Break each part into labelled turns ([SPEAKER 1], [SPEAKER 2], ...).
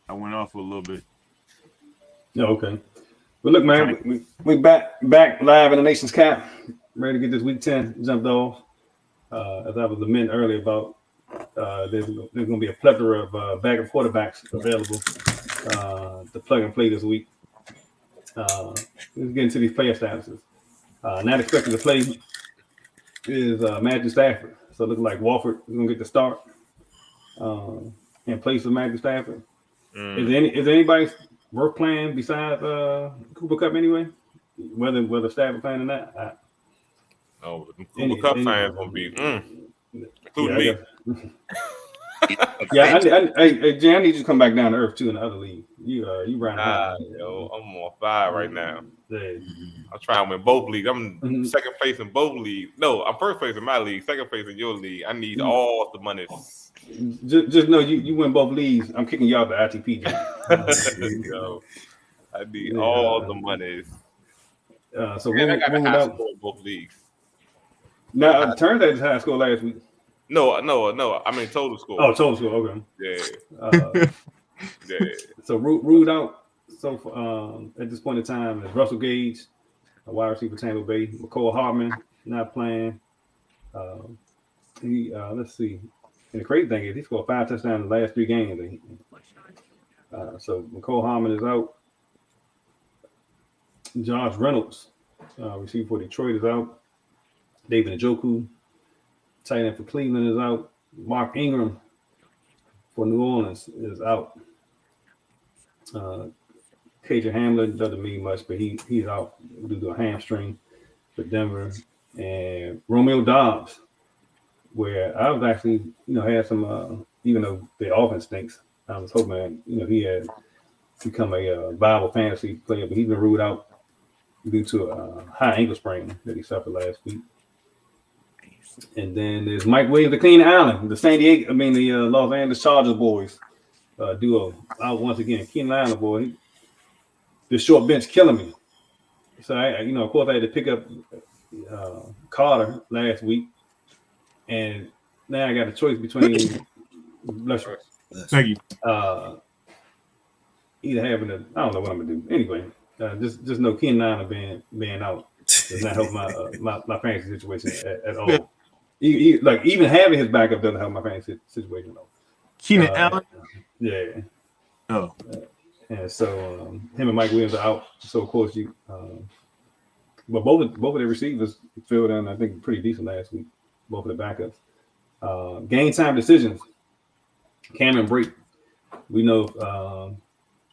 [SPEAKER 1] I went off for a little bit.
[SPEAKER 2] Yeah, okay. But look, man, we back live in the nation's cap, ready to get this week 10 jumped off. As I was lamenting earlier about there's going to be a plethora of backup quarterbacks available to plug and play this week. Let's get into these player statuses. Not expected to play is Matthew Stafford. So it looks like Walford is going to get the start in place of Matthew Stafford. Is there anybody worth playing besides Cooper Kupp anyway? Whether Stafford playing or not?
[SPEAKER 3] Cooper Kupp fans gonna be including me.
[SPEAKER 2] Yeah, Jay, I need you to come back down to earth too in the other league. You riding high.
[SPEAKER 3] Yo, I'm on fire right now.
[SPEAKER 2] Yeah.
[SPEAKER 3] I'm trying to win both leagues. I'm second place in both leagues. No, I'm first place in my league, second place in your league. I need all the money.
[SPEAKER 2] Just know you win both leagues. I'm kicking you out the ITP game.
[SPEAKER 3] Yo, I need all the money.
[SPEAKER 2] So
[SPEAKER 3] I got the high score in both leagues.
[SPEAKER 2] Now, turned at his high score last week.
[SPEAKER 3] No. I mean total score.
[SPEAKER 2] Oh, total score. Okay.
[SPEAKER 3] Yeah. Yeah.
[SPEAKER 2] So ruled out. So at this point in time, is Russell Gage, a wide receiver for Tampa Bay. McCole Hardman not playing. Let's see. And the crazy thing is he scored 5 touchdowns in the last 3 games. So McCole Hardman is out. Josh Reynolds, receiver for Detroit, is out. David Njoku, tight end for Cleveland, is out. Mark Ingram for New Orleans is out. KJ Hamler doesn't mean much, but he's out due to a hamstring for Denver. And Romeo Doubs, where I was actually, had some, even though the offense stinks, I was hoping, he had become a viable fantasy player, but he's been ruled out due to a high ankle sprain that he suffered last week. And then there's Mike Williams, the Clean Island, the Los Angeles Chargers boys duo out once again. Keenan Allen boy, this short bench killing me. So of course I had to pick up Carter last week, and now I got a choice between
[SPEAKER 1] Thank you.
[SPEAKER 2] Either having I don't know what I'm gonna do. Anyway, just know Keenan Allen being out does not help my fantasy situation at all. Even having his backup doesn't help my fantasy situation at all.
[SPEAKER 1] Keenan Allen?
[SPEAKER 2] Yeah.
[SPEAKER 1] Oh.
[SPEAKER 2] And so him and Mike Williams are out. So of course but both of the receivers filled in, I think, pretty decent last week. Both of the backups. Game time decisions. Cameron Brake. We know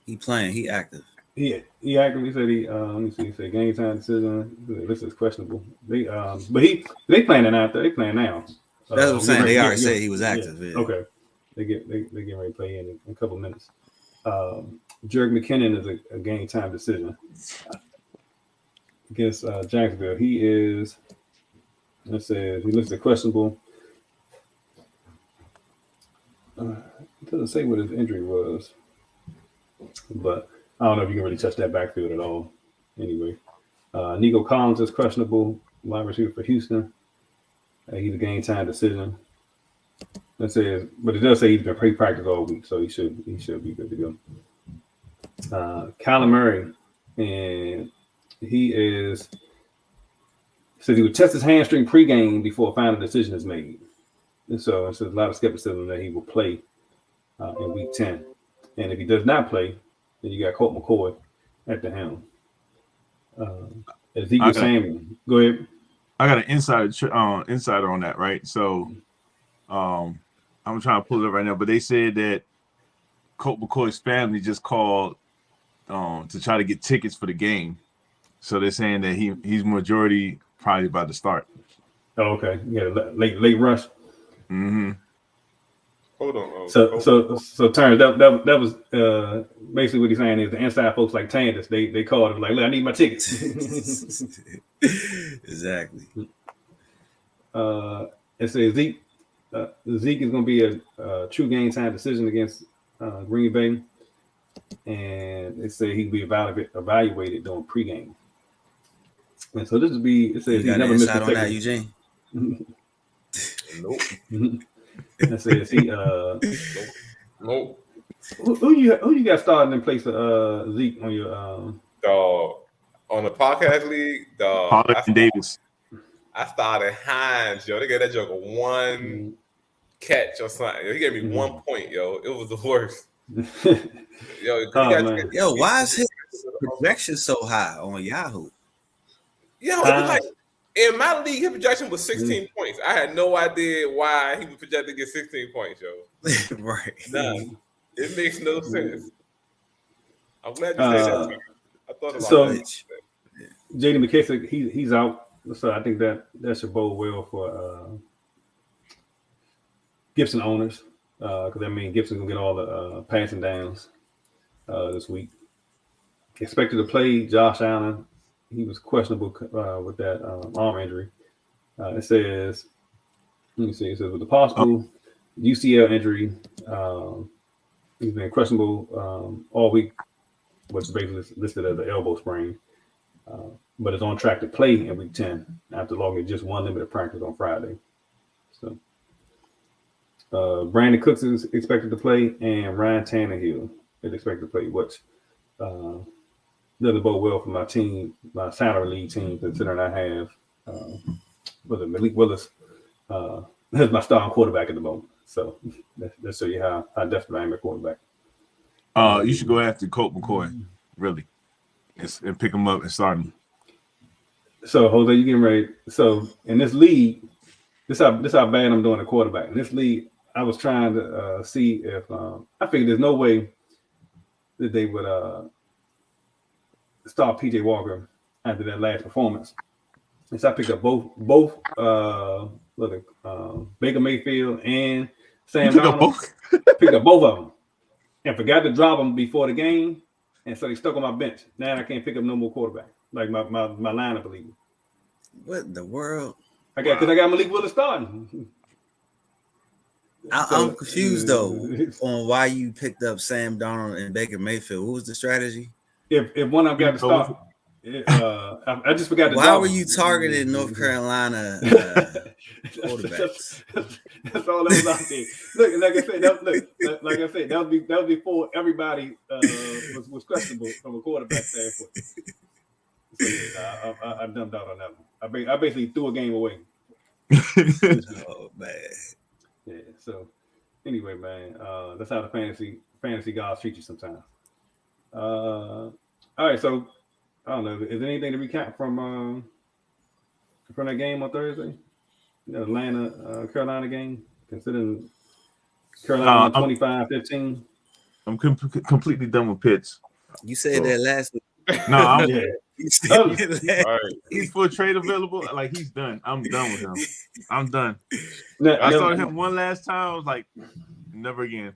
[SPEAKER 4] he playing. He active.
[SPEAKER 2] He actively said let me see. He said game time decision. This is questionable. They playing it out there. They playing now.
[SPEAKER 4] That's what I'm saying. They already said he was active. Yeah.
[SPEAKER 2] Okay. They get ready to play in a couple minutes. Jerick McKinnon is a game time decision against Jacksonville. He is. It says he looks questionable. It doesn't say what his injury was, but I don't know if you can really touch that backfield at all. Anyway, Nico Collins is questionable, wide receiver for Houston. He's a game time decision. That says, but it does say he's been pre-practice all week, so he should be good to go. Kyler Murray, and he says he would test his hamstring pregame before a final decision is made. And so there's a lot of skepticism that he will play in week 10. And if he does not play, then you got Colt McCoy at the helm. Ezekiel Samuel, go ahead.
[SPEAKER 1] I got an insider on that, right? So I'm trying to pull it up right now, but they said that Colt McCoy's family just called to try to get tickets for the game. So they're saying that he's majority probably about to start.
[SPEAKER 2] Oh, okay. Yeah, late rush.
[SPEAKER 1] Mm-hmm.
[SPEAKER 3] Hold on.
[SPEAKER 2] So Terrence, that was basically what he's saying is the inside folks like Tandis, they called him like, look, I need my tickets.
[SPEAKER 4] Exactly.
[SPEAKER 2] It says Zeke is going to be a true game time decision against Green Bay, and it says he'll be evaluated during pregame. And so this would be. It says he never missed a
[SPEAKER 4] on that, Eugene.
[SPEAKER 3] Nope.
[SPEAKER 2] It says he
[SPEAKER 3] Nope.
[SPEAKER 2] Who you got starting in place of Zeke on your
[SPEAKER 3] Dog. On the podcast league, dog.
[SPEAKER 1] Pollard and Davis.
[SPEAKER 3] I started Hines, yo. They gave that joker one catch or something. Yo, he gave me 1 point, yo. It was the worst. Yo,
[SPEAKER 4] Yo, why is his projection so high on Yahoo?
[SPEAKER 3] Yo, it was like in my league, his projection was 16 points. I had no idea why he was projected to get 16 points, yo.
[SPEAKER 4] Right.
[SPEAKER 3] Nah, it makes no sense. I'm glad you said that. I thought about that.
[SPEAKER 2] J.D. McKissick, he's out, so I think that should bode well for Gibson owners, because that means Gibson gonna get all the passing downs this week. Expected to play Josh Allen. He was questionable with that arm injury. It says, let me see. It says with the possible UCL injury, he's been questionable all week, which is basically listed as an elbow sprain, but is on track to play in week 10 after logging just one limited practice on Friday. So, Brandon Cooks is expected to play, and Ryan Tannehill is expected to play, which doesn't bode well for my team, my salary league team, considering I have Malik Willis as my starting quarterback at the moment. So let's show you how desperate I am at quarterback.
[SPEAKER 1] You should go after Colt McCoy, really, and pick him up and start him.
[SPEAKER 2] So Jose, you getting ready? So in this league, this how bad I'm doing at quarterback. In this league, I was trying to see if I figured there's no way that they would start PJ Walker after that last performance. And so I picked up both Baker Mayfield and Sam Darnold. Picked up both of them and forgot to drop them before the game, and so they stuck on my bench. Now I can't pick up no more quarterback, like my lineup league.
[SPEAKER 4] What in the world?
[SPEAKER 2] I got Malik Willis starting.
[SPEAKER 4] I'm confused though on why you picked up Sam Darnold and Baker Mayfield. What was the strategy?
[SPEAKER 2] If one of them got to start, I just forgot to.
[SPEAKER 4] Why were you targeting North Carolina quarterbacks?
[SPEAKER 2] That's all that was out there. Look, like I said, that was before everybody was questionable from a quarterback standpoint. So, I dumped out on that one. I basically threw a game away.
[SPEAKER 4] Oh man.
[SPEAKER 2] Yeah. So anyway, man, that's how the fantasy gods treat you sometimes. All right, so I don't know. Is there anything to recap from that game on Thursday? The Atlanta Carolina game, considering Carolina 25-15.
[SPEAKER 1] I'm completely done with Pitts.
[SPEAKER 4] You said that last week.
[SPEAKER 1] No, I'm
[SPEAKER 3] Right.
[SPEAKER 1] He's for trade available. Like he's done. I'm done with him. I'm done.
[SPEAKER 2] I
[SPEAKER 1] saw him one last time. I was like, never again.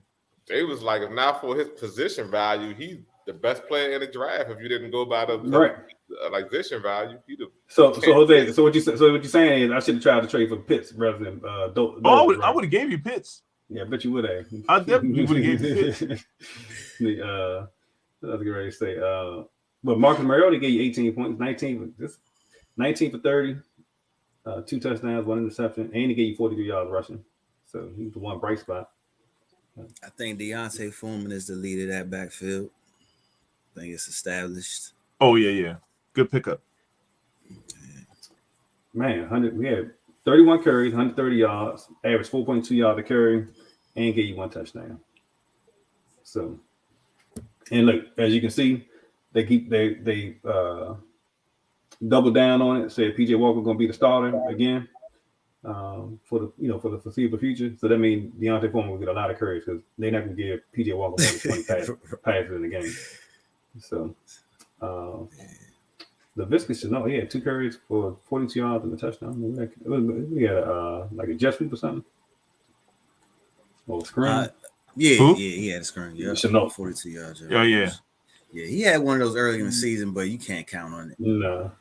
[SPEAKER 3] It was like, if not for his position value, he's the best player in the draft. If you didn't go by the position value,
[SPEAKER 2] So Jose, so what you're saying is I should have tried to trade for Pitts rather than
[SPEAKER 1] I would have gave you Pitts.
[SPEAKER 2] Yeah, I bet you would have.
[SPEAKER 1] I definitely would have gave you Pitts.
[SPEAKER 2] I was getting ready to say, but Marcus Mariota gave you 18 points, 19 for 30, 2 touchdowns, 1 interception, and he gave you 43 yards rushing. So he's the one bright spot.
[SPEAKER 4] I think Deontay Foreman is the lead of that backfield. I think it's established.
[SPEAKER 1] Oh yeah. Good pickup.
[SPEAKER 2] Man, we had 31 carries, 130 yards, average 4.2 yards a carry, and gave you 1 touchdown. So, and look, as you can see, they doubled down on it. Said PJ Walker going to be the starter again for the foreseeable future. So that means Deontay Foreman will get a lot of carries because they're not going to give PJ Walker more than 20 passes in the game. So the Viscous should know he had 2 carries for 42 yards and a touchdown. We had like a jet sweep or something. Or a screen.
[SPEAKER 4] He had a screen. Yeah,
[SPEAKER 2] should know.
[SPEAKER 4] 42 yards.
[SPEAKER 1] Yeah.
[SPEAKER 4] Yeah, he had one of those early in the season, but you can't count on it.
[SPEAKER 2] No.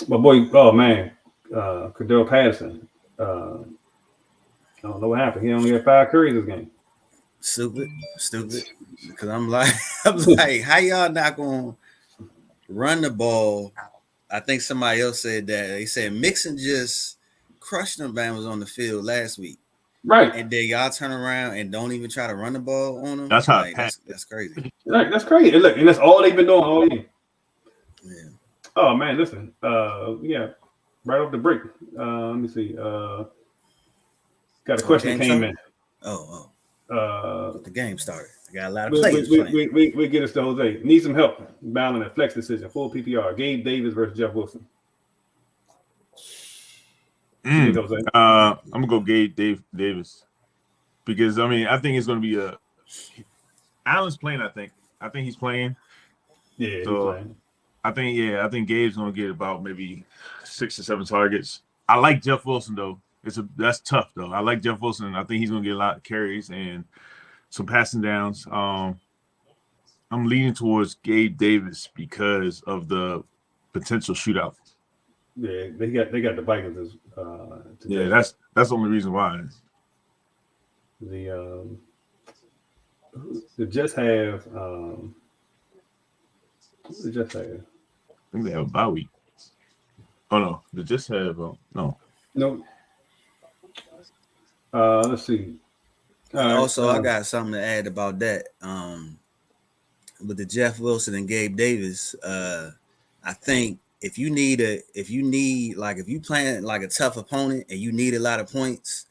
[SPEAKER 2] But boy, oh man, Cordell Patterson. I don't know what happened. He only had 5 carries this game.
[SPEAKER 4] Stupid. Because I'm like, how y'all not gonna run the ball? I think somebody else said that. They said Mixon just crushed them Bama's on the field last week.
[SPEAKER 2] Right.
[SPEAKER 4] and then y'all turn around and don't even try to run the ball on them.
[SPEAKER 1] That's how
[SPEAKER 4] like, that's crazy.
[SPEAKER 2] Right. That's crazy. And look, and that's all they've been doing all year.
[SPEAKER 4] Yeah.
[SPEAKER 2] Oh man, listen. Yeah, right off the break. Let me see. Got a question that came in.
[SPEAKER 4] The game started. I got a lot of players playing.
[SPEAKER 2] We get us to Jose. Need some help battling a flex decision. Full PPR. Gabe Davis versus Jeff Wilson. Jose?
[SPEAKER 1] I'm gonna go Gabe Davis because I mean I think it's gonna be Allen's playing. I think he's playing.
[SPEAKER 2] Yeah,
[SPEAKER 1] so
[SPEAKER 2] he's playing.
[SPEAKER 1] I think Gabe's gonna get about maybe 6 or 7 targets. I like Jeff Wilson though. That's tough though. I like Jeff Wilson. I think he's gonna get a lot of carries and some passing downs. I'm leaning towards Gabe Davis because of the potential shootout.
[SPEAKER 2] Yeah, they got the Vikings.
[SPEAKER 1] Yeah, that's the only reason why.
[SPEAKER 2] The Jets have who the Jets have?
[SPEAKER 1] I think they have a bye week. Oh no, the Jets have no.
[SPEAKER 2] Let's see.
[SPEAKER 4] Also, I got something to add about that. With the Jeff Wilson and Gabe Davis, I think if you playing like a tough opponent and you need a lot of points,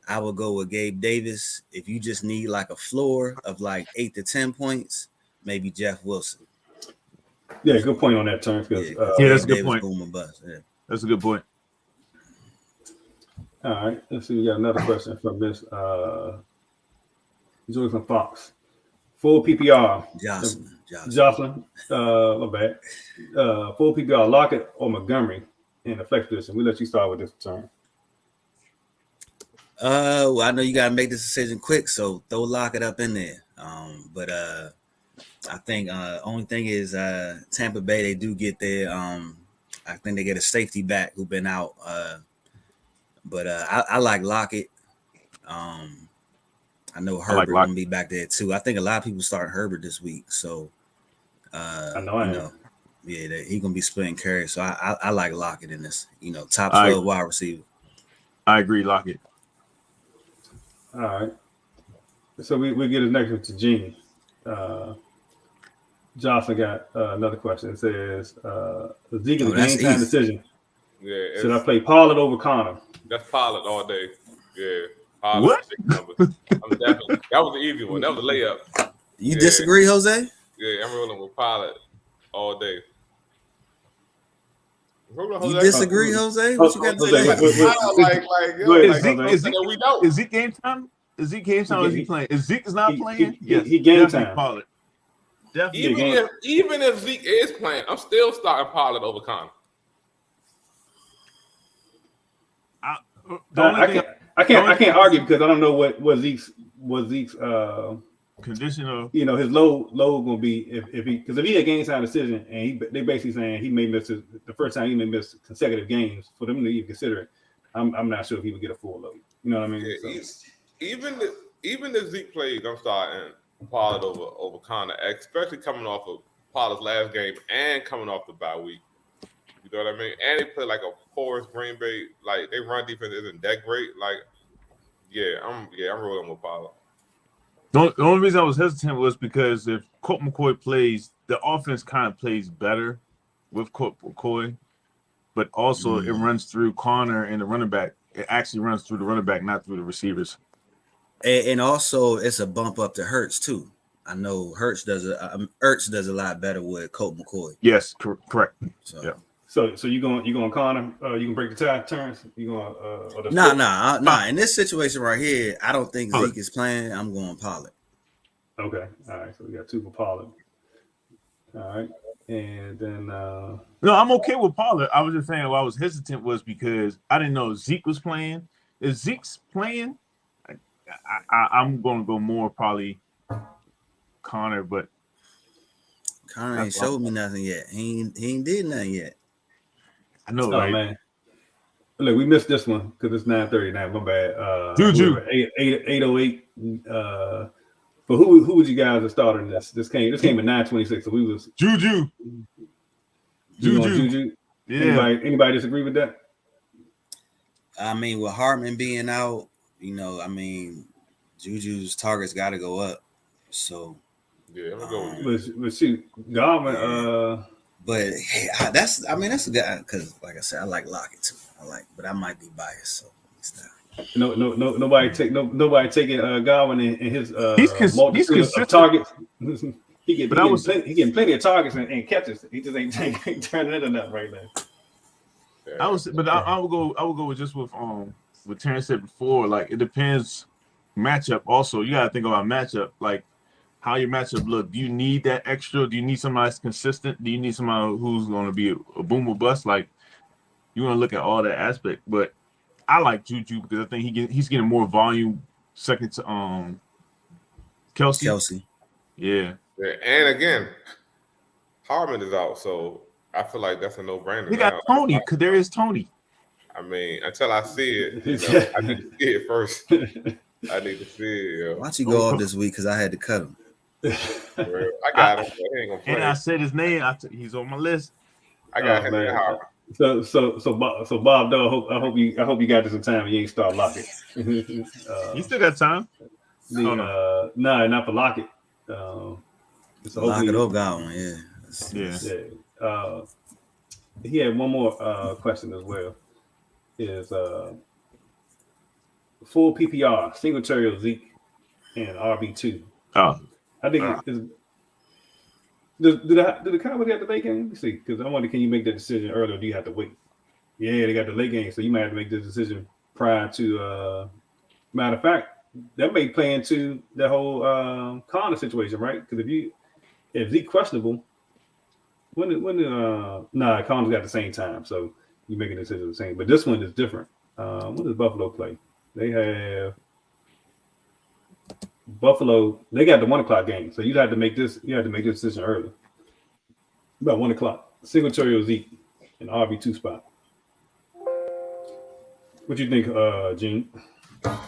[SPEAKER 4] I would go with Gabe Davis. If you just need like a floor of like 8 to 10 points, maybe Jeff Wilson.
[SPEAKER 2] Yeah, good point on that term.
[SPEAKER 1] That's a good point.
[SPEAKER 4] Boom or bust. Yeah.
[SPEAKER 1] That's a good point.
[SPEAKER 2] All right, let's see. We got another question from Miss Joey from Fox. Full PPR. Jocelyn. My bad. Full PPR. Lockett or Montgomery in the flex position. We let you start with this turn.
[SPEAKER 4] Well, I know you gotta make this decision quick, so throw Lockett up in there. But I think only thing is Tampa Bay, they do get their I think they get a safety back who's been out. But I like Lockett. I know Herbert gonna be back there too. I think a lot of people start Herbert this week, so
[SPEAKER 2] I know.
[SPEAKER 4] Yeah, he gonna be splitting carries. So I like Lockett in this. Top 12 wide receiver.
[SPEAKER 1] I agree, Lockett.
[SPEAKER 2] All right. So we get his next one to Gene. Jocelyn got another question. It says, Zeke is a game time decision.
[SPEAKER 3] Yeah.
[SPEAKER 2] Should I play Pollard over Connor?
[SPEAKER 3] That's Pollard all day. Yeah.
[SPEAKER 1] Pollard. What?
[SPEAKER 3] That was the easy one. That was a layup.
[SPEAKER 4] You disagree, Jose?
[SPEAKER 3] Yeah, I'm rolling with Pollard all day.
[SPEAKER 4] You disagree, Jose? What you got to say?
[SPEAKER 1] Is Zeke game time? Is Zeke game time? Or is he playing? Is Zeke not playing?
[SPEAKER 2] Yes, he game time.
[SPEAKER 1] Pollard.
[SPEAKER 3] Even if Zeke is playing, I'm still starting Pollard over Connor.
[SPEAKER 2] I can't argue because I don't know what Zeke's
[SPEAKER 1] condition of
[SPEAKER 2] his low gonna be if he had game time decision and they basically saying he may miss the first time he may miss consecutive games for them to even consider it. I'm not sure if he would get a full load. You know what I mean?
[SPEAKER 3] Yeah, so. Even if Zeke plays, I'm starting Pollard over Connor, especially coming off of Pollard's last game and coming off the bye week. You know what I mean? And they play like a porous Green Bay. Like they run defense isn't that great. Like, I'm rolling with Pollard.
[SPEAKER 1] The only reason I was hesitant was because if Colt McCoy plays, the offense kind of plays better with Colt McCoy, but also it runs through Connor and the running back. It actually runs through the running back, not through the receivers.
[SPEAKER 4] And also, it's a bump up to Hurts too. I know Hurts does a lot better with Colt McCoy.
[SPEAKER 1] Yes, correct.
[SPEAKER 2] So, yeah. So you going Connor? You can break the tie turns. You going?
[SPEAKER 4] Nah. In this situation right here, I don't think Zeke is playing. I'm going Pollard.
[SPEAKER 2] Okay. All right. So we got 2 for Pollard. All right. And then
[SPEAKER 1] no, I'm okay with Pollard. I was just saying why I was hesitant was because I didn't know Zeke was playing. If Zeke's playing, I'm going to go more probably Connor, but
[SPEAKER 4] Connor ain't showed me nothing yet. He ain't did nothing yet.
[SPEAKER 1] I know, right?
[SPEAKER 2] Man. Look, we missed this one because it's 9:39. My bad.
[SPEAKER 1] Juju
[SPEAKER 2] 808. But who would you guys have started in this? This came at 9:26. So we was
[SPEAKER 1] Juju.
[SPEAKER 2] Yeah. Anybody disagree with that?
[SPEAKER 4] I mean, with Hartman being out, you know, I mean, Juju's targets got to go up. So
[SPEAKER 3] Yeah, I'm gonna go with you.
[SPEAKER 2] But shoot, Godwin.
[SPEAKER 4] Yeah. But hey, that's a good because, like I said, I like Lockett too. But I might be biased, so it's not.
[SPEAKER 2] Nobody taking Godwin and his
[SPEAKER 1] he's
[SPEAKER 2] multitude of
[SPEAKER 1] consistent.
[SPEAKER 2] targets. he
[SPEAKER 1] But I was-
[SPEAKER 2] getting plenty of targets and catches. He just ain't turning into nothing right now.
[SPEAKER 3] Yeah.
[SPEAKER 1] I would go with just with what Terrence said before. Like, it depends matchup. Also, you gotta think about matchup. Like, how your matchup look. Do you need that extra? Do you need somebody that's consistent? Do you need somebody who's going to be a boom or bust? Like, you want to look at all that aspect. But I like Juju because I think he's getting more volume. Second to Kelsey. Yeah.
[SPEAKER 3] And again, Harmon is out, so I feel like that's a no-brainer.
[SPEAKER 1] We got Tony, because there is Tony.
[SPEAKER 3] I mean, until I see it, I need to see it first. I need to see it.
[SPEAKER 4] Why don't you go off this week? Because I had to cut him.
[SPEAKER 3] I got him. He ain't gonna play.
[SPEAKER 1] And I said his name. he's on my list.
[SPEAKER 3] I got him in Harmon.
[SPEAKER 2] So Bob, though, I hope you got this in time and you ain't start Lockett.
[SPEAKER 1] You still got time.
[SPEAKER 2] No, not for Lockett. So
[SPEAKER 4] Lockett or Godwin,
[SPEAKER 2] yeah. He had one more question as well. Is full PPR, Singletary or Zeke, and RB2.
[SPEAKER 1] Oh,
[SPEAKER 2] I think did the Cowboys have the late game? Let me see, because I wonder, can you make that decision early or do you have to wait? Yeah, they got the late game, so you might have to make this decision prior to. Matter of fact, that may play into the whole Connor situation, right? Because if Zeke questionable, when Connor's got the same time, so you make a decision the same. But this one is different. When does Buffalo play? They have Buffalo. They got the 1:00 game, so you have to make this. You have to make this decision early, about 1:00. Singletary or Zeke, an RB2 spot. What you think, Gene?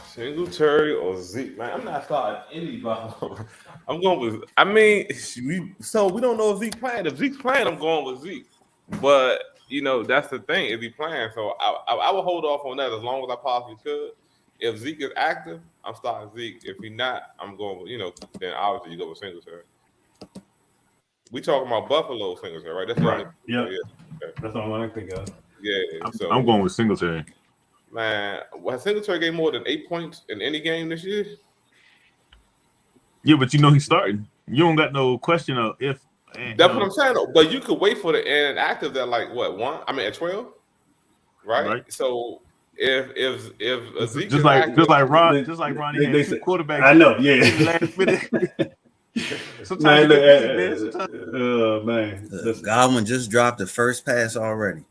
[SPEAKER 3] Singletary or Zeke, man. I'm not starting anybody. I'm going with. I mean, we don't know if Zeke playing. If Zeke's playing, I'm going with Zeke. But that's the thing. Is he playing? So I would hold off on that as long as I possibly could. If Zeke is active, I'm starting Zeke. If he's not, I'm going with then obviously you go with Singletary. We talking about Buffalo Singletary, right? That's
[SPEAKER 2] right. Yeah.
[SPEAKER 3] Okay.
[SPEAKER 2] That's all I think of.
[SPEAKER 3] Yeah.
[SPEAKER 1] I'm going with Singletary.
[SPEAKER 3] Man, has Singletary gained more than 8 points in any game this year?
[SPEAKER 1] Yeah, but he's starting. You don't got no question of if.
[SPEAKER 3] That's what I'm saying. But you could wait for the inactive that at 12, right? So if Zeke
[SPEAKER 1] just like Ronnie had two quarterbacks.
[SPEAKER 2] I know, yeah.
[SPEAKER 1] Last minute.
[SPEAKER 2] Sometimes
[SPEAKER 4] man. Godwin just dropped the first pass already.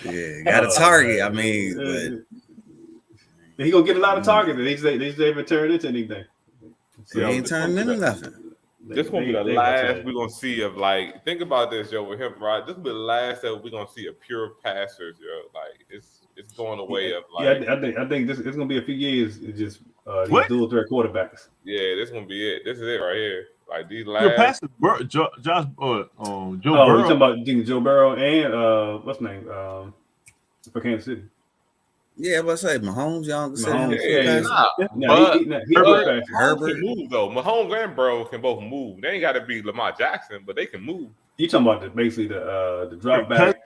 [SPEAKER 4] Yeah, got a target. I mean,
[SPEAKER 2] but he gonna get a lot of targets. They say haven't turned into anything.
[SPEAKER 4] So he ain't turning into nothing.
[SPEAKER 3] This gonna be the last we're gonna see of think about this, yo, with him, right? This will be the last that we're gonna see a pure passers, yo. Like it's going away of
[SPEAKER 2] I think this it's gonna be a few years. It's just these dual threat quarterbacks.
[SPEAKER 3] Yeah, this gonna be it. This is it right here. Like these last.
[SPEAKER 1] Joe Burrow.
[SPEAKER 2] You're talking about Joe Burrow and what's the name? For Kansas City.
[SPEAKER 4] Yeah, I say Mahomes, y'all can say
[SPEAKER 3] Herbert can move though. Mahomes and Burrow can both move. They ain't got to be Lamar Jackson, but they can move.
[SPEAKER 2] You talking about basically the drop back?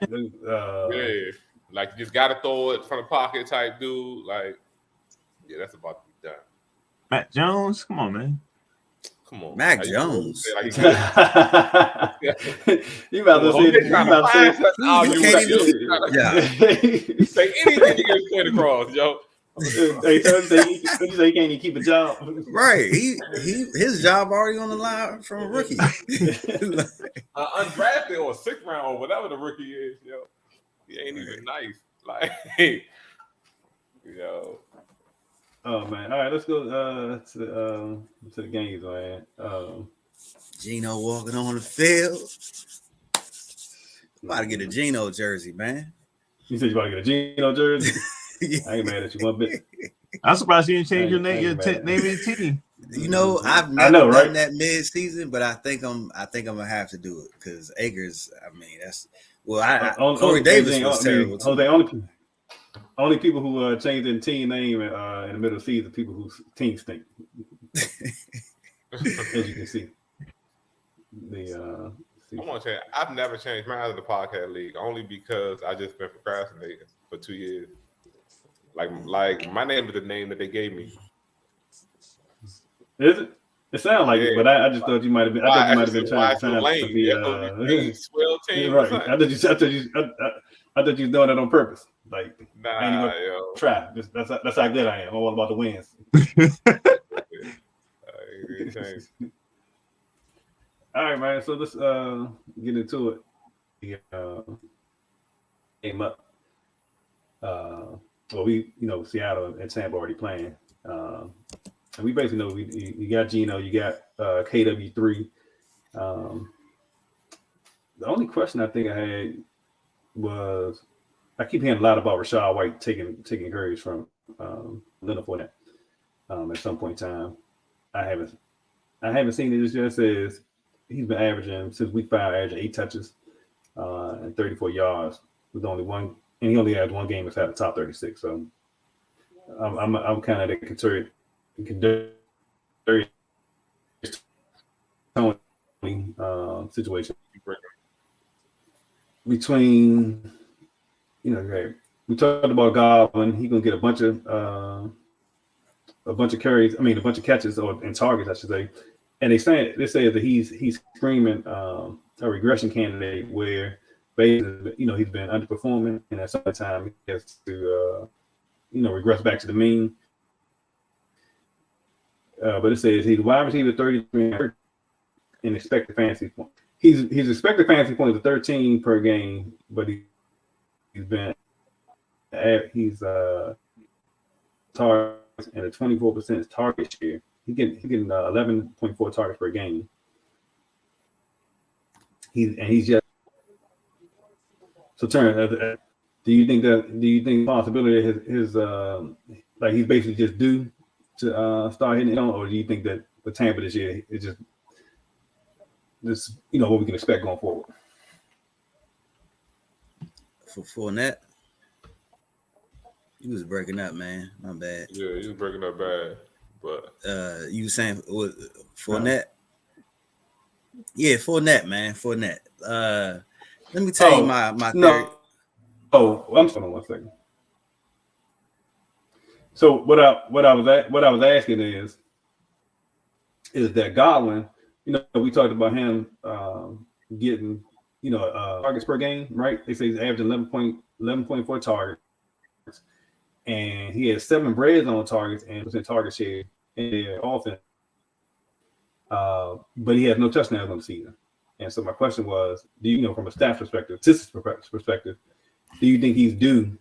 [SPEAKER 3] Like you just got to throw it from the pocket type dude. Like, yeah, that's about to be done.
[SPEAKER 1] Matt Jones, come on, man.
[SPEAKER 3] Come on,
[SPEAKER 4] Mac Jones.
[SPEAKER 2] You about to say
[SPEAKER 3] yeah. Say anything to get straight across, yo.
[SPEAKER 2] Hey, you say he can't even keep a job.
[SPEAKER 4] Right. His job already on the line from a rookie.
[SPEAKER 3] Undrafted or 6th round or whatever the rookie is, yo. He ain't even nice. Like, yo.
[SPEAKER 2] Oh man! All right, let's go to the games, man.
[SPEAKER 4] Gino walking on the field. I'm about to get a Gino jersey, man.
[SPEAKER 2] You said you about to get a Gino jersey? I ain't mad at you one bit.
[SPEAKER 1] I'm surprised you didn't change your name of your team.
[SPEAKER 4] I've never done that mid-season, but I think I'm gonna have to do it because Akers. I mean, that's Corey Davis was terrible too.
[SPEAKER 2] only people who change their team name in the middle of the season, people whose teams stink. As you can see,
[SPEAKER 3] I want to change. I've never changed mine out of the podcast league only because I just been procrastinating for 2 years. Like my name is the name that they gave me.
[SPEAKER 2] Is it? It sounds like it, but I just thought you might have been. I thought you might have been trying to be.
[SPEAKER 3] Swell team,
[SPEAKER 2] right? I thought you was doing that on purpose. Like,
[SPEAKER 3] nah,
[SPEAKER 2] I ain't gonna
[SPEAKER 3] yo.
[SPEAKER 2] try. That's how good I am. I'm all about the wins. All right, man. So let's get into it. Came up. Well, Seattle and Tampa already playing. And we basically know you got Geno, you got KW3. The only question I think I had was I keep hearing a lot about Rachaad White taking carries from Leonard Fournette at some point in time. I haven't seen it. It just says he's been averaging since week 5, averaging 8 touches and 34 yards with only one, and he only had one game inside the top 36. So I'm kind of the concerned situation between we talked about Godwin. He's gonna get a bunch of carries. I mean, a bunch of catches and targets, I should say. And they say that he's screaming a regression candidate where basically he's been underperforming, and at some time he has to regress back to the mean. But it says he's wide receiver 33 in expected fantasy points. He's expected fantasy points of 13 per game, but he's targets and a 24% target share. He's getting 11.4 targets per game. He's just so turn. Do you think the possibility his like he's basically just due to start hitting it on, or do you think that with Tampa this year it's just this what we can expect going forward?
[SPEAKER 3] For
[SPEAKER 4] Fournette, you was breaking up, man. My bad.
[SPEAKER 3] Yeah, you was breaking up bad. But
[SPEAKER 4] you were saying Fournette? Yeah, Fournette, man. Fournette. Let me tell you my theory.
[SPEAKER 2] Oh, I'm sorry, 1 second. So what I was asking is that Godwin, we talked about him getting targets per game, right? They say he's averaging 11.4 targets, and he has 7 red zone targets and % target share in the offense. But he has no touchdowns on the season. And so my question was, do you from a staff perspective, statistics perspective, do you think he's due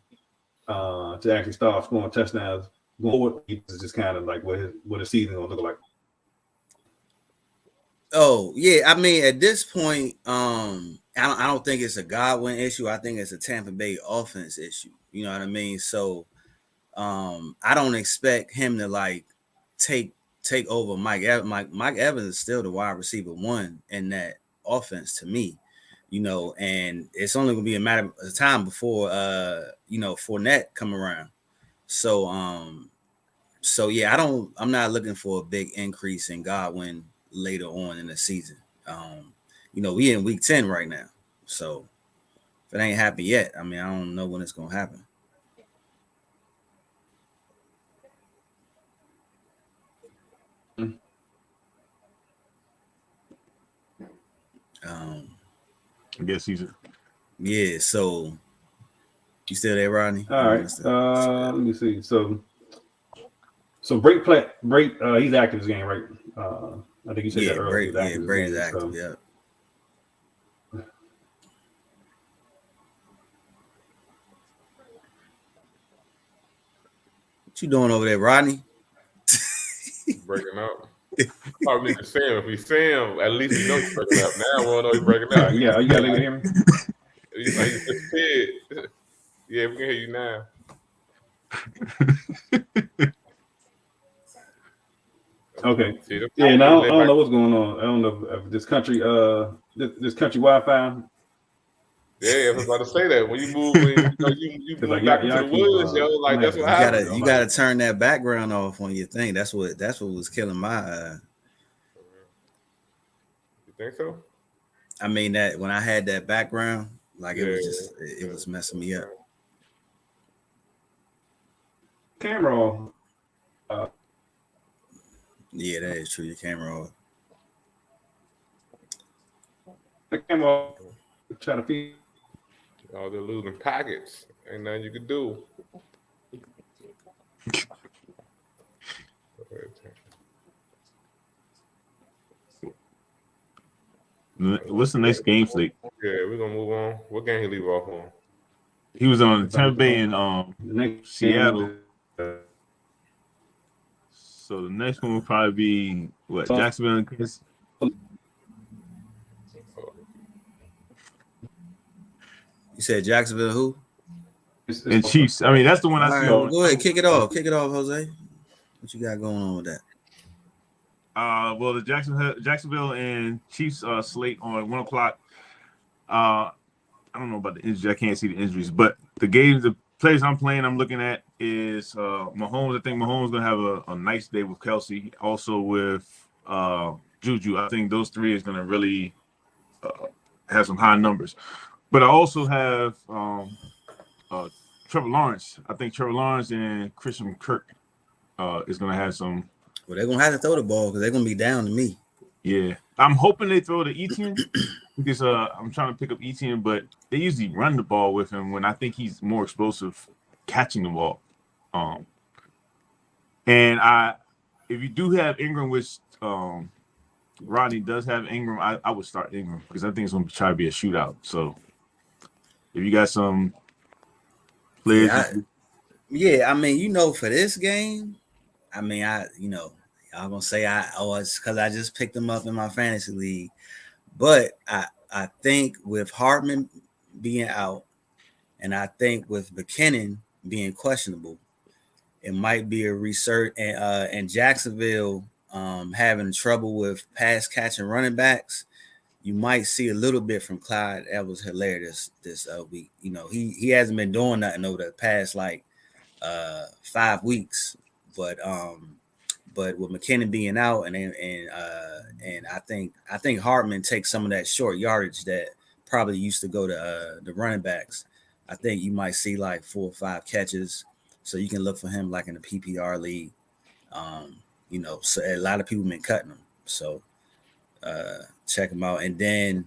[SPEAKER 2] to actually start scoring touchdowns going forward? It's just kind of like what a season gonna look like.
[SPEAKER 4] Oh yeah, I mean at this point, I don't think it's a Godwin issue. I think it's a Tampa Bay offense issue. You know what I mean? So I don't expect him to like take over Mike Evans. Mike Evans is still the wide receiver 1 in that offense to me. And it's only gonna be a matter of time before Fournette come around. So yeah, I'm not looking for a big increase in Godwin later on in the season. We in week 10 right now. So if it ain't happened yet, I mean, I don't know when it's gonna happen.
[SPEAKER 1] I guess he's
[SPEAKER 2] Yeah,
[SPEAKER 4] so you still there, Rodney?
[SPEAKER 2] All right. Let me see. So break he's active this game, right? I think you said that earlier.
[SPEAKER 4] Brady's active, yeah. What you doing over there, Rodney?
[SPEAKER 3] Breaking up. Probably need to see him. If we see him, at least we know he's breaking up. Now we don't know he's breaking up.
[SPEAKER 2] Yeah, you gotta hear me.
[SPEAKER 3] He's disappeared. Yeah, we can hear you now.
[SPEAKER 2] Okay. Yeah, now I don't know what's going on. I don't know if this country Wi-Fi
[SPEAKER 3] Yeah, I was about to say that. When you move, you
[SPEAKER 2] It's
[SPEAKER 3] move
[SPEAKER 2] like,
[SPEAKER 3] back
[SPEAKER 2] y'all
[SPEAKER 3] into the
[SPEAKER 2] keep,
[SPEAKER 3] woods, yo, like that's what
[SPEAKER 2] you
[SPEAKER 3] happens.
[SPEAKER 4] You gotta turn that background off on your thing. That's what was killing my.
[SPEAKER 3] You think so?
[SPEAKER 4] I mean that when I had that background, like
[SPEAKER 3] Yeah,
[SPEAKER 4] it was messing me up.
[SPEAKER 2] camera off.
[SPEAKER 4] Yeah, that is true. Your camera off.
[SPEAKER 2] The camera off. Try to feed.
[SPEAKER 3] Oh, they're losing packets. Ain't nothing you can do.
[SPEAKER 1] What's the next game slate?
[SPEAKER 3] Yeah, we're gonna move on. What game he leave off on?
[SPEAKER 1] He was on Tampa Bay and
[SPEAKER 2] The next
[SPEAKER 1] Seattle.
[SPEAKER 2] game is,
[SPEAKER 1] So the next one will probably be what, Jacksonville and Kansas.
[SPEAKER 4] You said Jacksonville who?
[SPEAKER 1] And Chiefs. I mean, that's the one I
[SPEAKER 4] All
[SPEAKER 1] see
[SPEAKER 4] right, well,
[SPEAKER 1] on.
[SPEAKER 4] go ahead, kick it off, Jose. What you got going on with that?
[SPEAKER 1] Well, the Jacksonville and Chiefs slate on 1:00. I don't know about the injuries. I can't see the injuries, but the players I'm playing, I'm looking at is Mahomes. I think Mahomes gonna have a nice day with Kelsey, also with Juju. I think those three is gonna really have some high numbers. But I also have Trevor Lawrence. I think Trevor Lawrence and Christian Kirk is gonna have some.
[SPEAKER 4] Well, they're gonna have to throw the ball because they're gonna be down to me.
[SPEAKER 1] Yeah, I'm hoping they throw the Etienne because I'm trying to pick up Etienne, but they usually run the ball with him when I think he's more explosive catching the ball. And if you do have Ingram, which Rodney does have Ingram, I would start Ingram because I think it's going to try to be a shootout. So if you got some players,
[SPEAKER 4] I mean, for this game, I mean, y'all gonna say it's because I just picked them up in my fantasy league, but I think with Hartman being out, and I think with McKinnon being questionable, it might be a research and Jacksonville having trouble with pass catching running backs. You might see a little bit from Clyde Edwards-Helaire this week. You know, he hasn't been doing nothing over the past 5 weeks, but with McKinnon being out and I think Hartman takes some of that short yardage that probably used to go to the running backs. I think you might see like 4 or 5 catches, so you can look for him like in the PPR league. So a lot of people been cutting him, so check him out. And then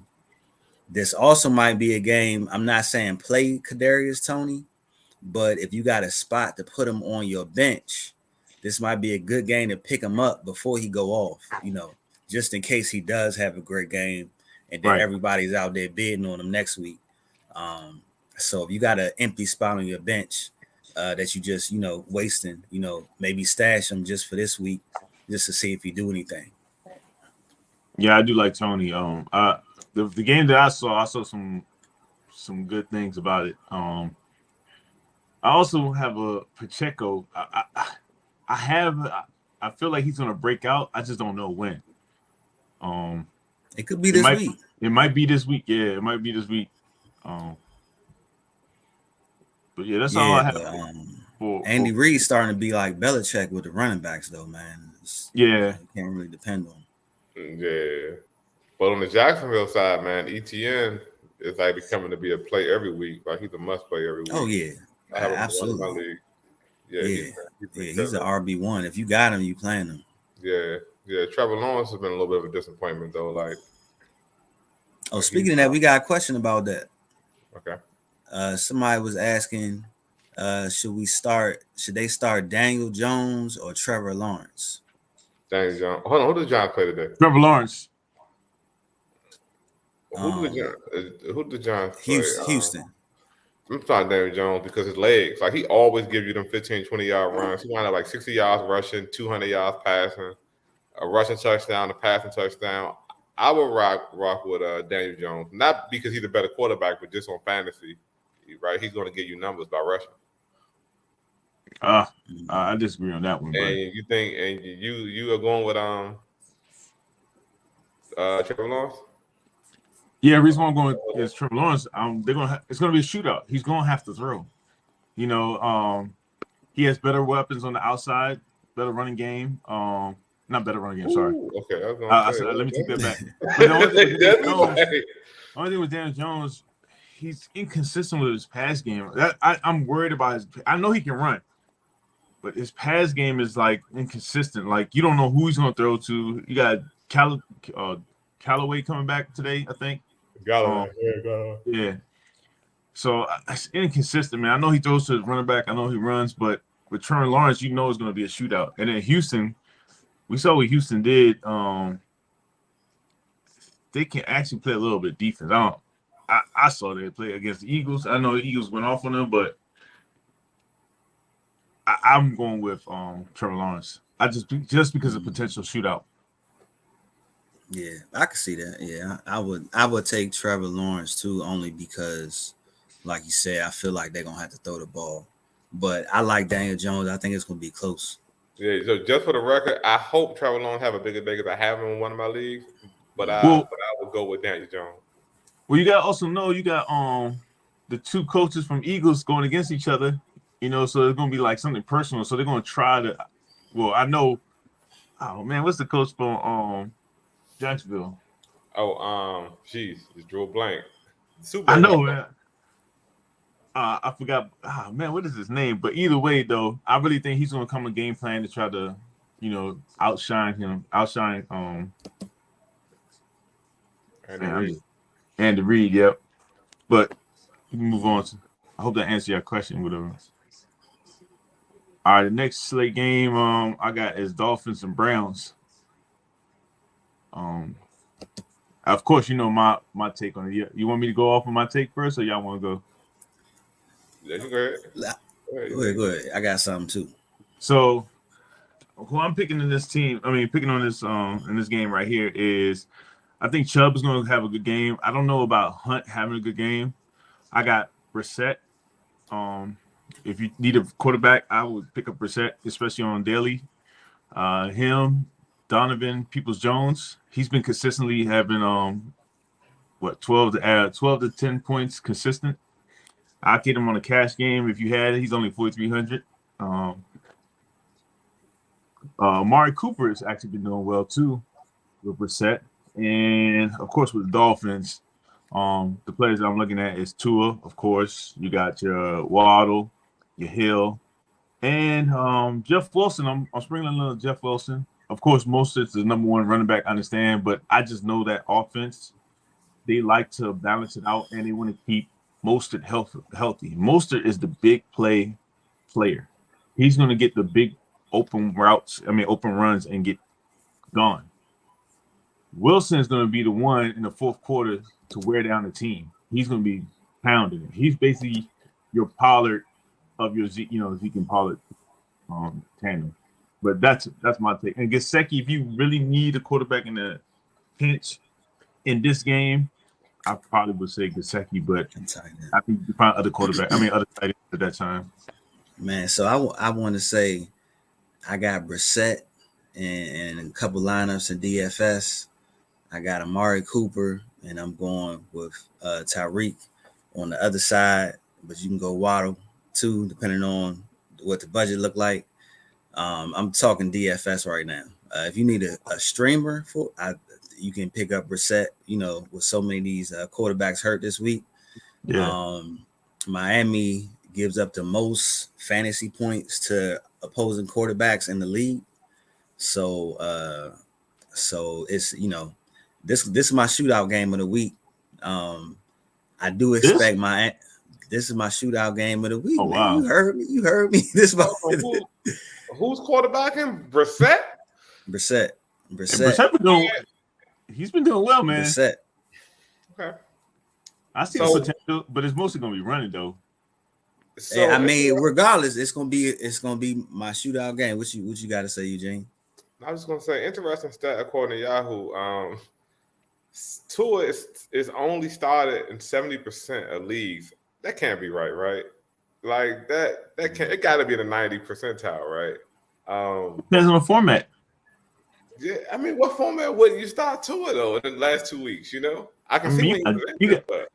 [SPEAKER 4] this also might be a game. I'm not saying play Kadarius Toney, but if you got a spot to put him on your bench, this might be a good game to pick him up before he go off, just in case he does have a great game and then everybody's out there bidding on him next week. So if you got an empty spot on your bench that you just, wasting, maybe stash him just for this week, just to see if you do anything.
[SPEAKER 1] Yeah, I do like Tony. The game that I saw some good things about it. I also have a Pacheco. I feel like he's gonna break out. I just don't know when.
[SPEAKER 4] It could be this week.
[SPEAKER 1] It might be this week. Yeah, it might be this week. But yeah, that's all I have.
[SPEAKER 4] Andy Reid's starting to be like Belichick with the running backs, though, man.
[SPEAKER 1] You
[SPEAKER 4] can't really depend on.
[SPEAKER 3] Yeah, but on the Jacksonville side, man, ETN is like becoming to be a play every week. Like he's a must play every week.
[SPEAKER 4] Oh yeah,
[SPEAKER 3] I have
[SPEAKER 4] absolutely.
[SPEAKER 3] him in my league.
[SPEAKER 4] He's an RB1. If you got him, you playing him.
[SPEAKER 3] Yeah. Trevor Lawrence has been a little bit of a disappointment though.
[SPEAKER 4] Speaking of that, we got a question about that.
[SPEAKER 3] Okay.
[SPEAKER 4] Somebody was asking, should they start Daniel Jones or Trevor Lawrence?
[SPEAKER 3] Daniel Jones. Hold on, who did John play today?
[SPEAKER 1] Trevor Lawrence.
[SPEAKER 3] Who did John play?
[SPEAKER 4] Houston.
[SPEAKER 3] I'm starting Daniel Jones because his legs. Like he always gives you them 15, 20-yard runs. He wound up like 60 yards rushing, 200 yards passing, a rushing touchdown, a passing touchdown. I would rock with Daniel Jones, not because he's a better quarterback, but just on fantasy, right? He's going to get you numbers by rushing.
[SPEAKER 1] I disagree on that one.
[SPEAKER 3] And you think, and you are going with Trevor Lawrence?
[SPEAKER 1] Yeah, the reason why I'm going is Trevor Lawrence. It's gonna be a shootout. He's gonna have to throw. He has better weapons on the outside, better running game. Not better running game. Sorry.
[SPEAKER 3] Ooh, okay, I was gonna say.
[SPEAKER 1] Let me take that back. But the only thing with Daniel
[SPEAKER 3] Doesn't
[SPEAKER 1] Jones,
[SPEAKER 3] like-
[SPEAKER 1] only thing with Daniel Jones, he's inconsistent with his pass game. I'm worried about his. I know he can run, but his pass game is like inconsistent. Like you don't know who he's gonna throw to. You got Callaway coming back today, I think.
[SPEAKER 3] Got it.
[SPEAKER 1] Yeah. So it's inconsistent, man. I know he throws to his running back. I know he runs, but with Trevor Lawrence, you know it's going to be a shootout. And then Houston, we saw what Houston did. They can actually play a little bit defense. I saw they play against the Eagles. I know the Eagles went off on them, but I'm going with Trevor Lawrence. Just because of potential shootout.
[SPEAKER 4] Yeah, I could see that. Yeah, I would take Trevor Lawrence too, only because, like you said, I feel like they're gonna have to throw the ball. But I like Daniel Jones. I think it's gonna be close.
[SPEAKER 3] Yeah, so just for the record, I hope Trevor Lawrence have a bigger day because I have him in one of my leagues. But I would go with Daniel Jones.
[SPEAKER 1] Well, you got also know you got the two coaches from Eagles going against each other. So it's gonna be like something personal. So they're gonna try to. Well, I know. Oh man, what's the coach from Jacksonville?
[SPEAKER 3] Jeez, it's Drew Blank.
[SPEAKER 1] I know, man. I forgot. Man, what is his name? But either way, though, I really think he's gonna come a game plan to try to, outshine him, Andy Reid. Yep. But we can move on. I hope that answers your question. Whatever. All right, the next slate game I got is Dolphins and Browns. Of course, my take on it. You want me to go off on my take first, or y'all want to go?
[SPEAKER 3] Yeah, you go ahead.
[SPEAKER 4] Go ahead. I got something too.
[SPEAKER 1] So, who I'm picking in this team? Picking on this in this game right here is, I think Chubb is going to have a good game. I don't know about Hunt having a good game. I got Brissett. If you need a quarterback, I would pick up Brissett, especially on daily. Him, Donovan Peoples-Jones. He's been consistently having 12 to 10 points consistent. I'll get him on a cash game if you had it. He's only 4,300. Amari Cooper has actually been doing well too with Brissett, and of course with the Dolphins. The players that I'm looking at is Tua, of course. You got your Waddle, your Hill, and Jeff Wilson. I'm sprinkling a little Jeff Wilson. Of course, Mostert's the number one running back, I understand, but I just know that offense, they like to balance it out, and they want to keep Mostert healthy. Mostert is the big play player. He's going to get the big open runs and get gone. Wilson is going to be the one in the fourth quarter to wear down the team. He's going to be pounding it. He's basically your Pollard of your Zeke and Pollard tandem. But that's my take. And Gesicki, if you really need a quarterback in a pinch in this game, I probably would say Gesicki, but I think you can find other other tight ends at that time.
[SPEAKER 4] Man, so I want to say I got Brissett and a couple lineups in DFS. I got Amari Cooper, and I'm going with Tyreek on the other side, but you can go Waddle too, depending on what the budget look like. I'm talking DFS right now. If you need a streamer you can pick up Brissett, with so many of these quarterbacks hurt this week.
[SPEAKER 1] Yeah.
[SPEAKER 4] Miami gives up the most fantasy points to opposing quarterbacks in the league. So it's, this is my shootout game of the week. I do expect this is my shootout game of the week.
[SPEAKER 1] Oh,
[SPEAKER 4] man.
[SPEAKER 1] wow.
[SPEAKER 4] You heard me. This
[SPEAKER 3] Who's quarterbacking? Brissett?
[SPEAKER 4] Brissett.
[SPEAKER 1] He's been doing well, man.
[SPEAKER 4] Brissett.
[SPEAKER 3] Okay.
[SPEAKER 1] I see the potential, but it's mostly gonna be running though.
[SPEAKER 4] So, regardless, it's gonna be my shootout game. What you got to say, Eugene?
[SPEAKER 3] I was gonna say, interesting stat according to Yahoo. Tua is only started in 70% of leagues. That can't be right? Like that can't. It got to be the 90 percentile, right?
[SPEAKER 1] Depends on the format.
[SPEAKER 3] Yeah, what format would you start Tua though in the last 2 weeks? I can
[SPEAKER 1] I
[SPEAKER 3] see
[SPEAKER 1] mean,
[SPEAKER 3] when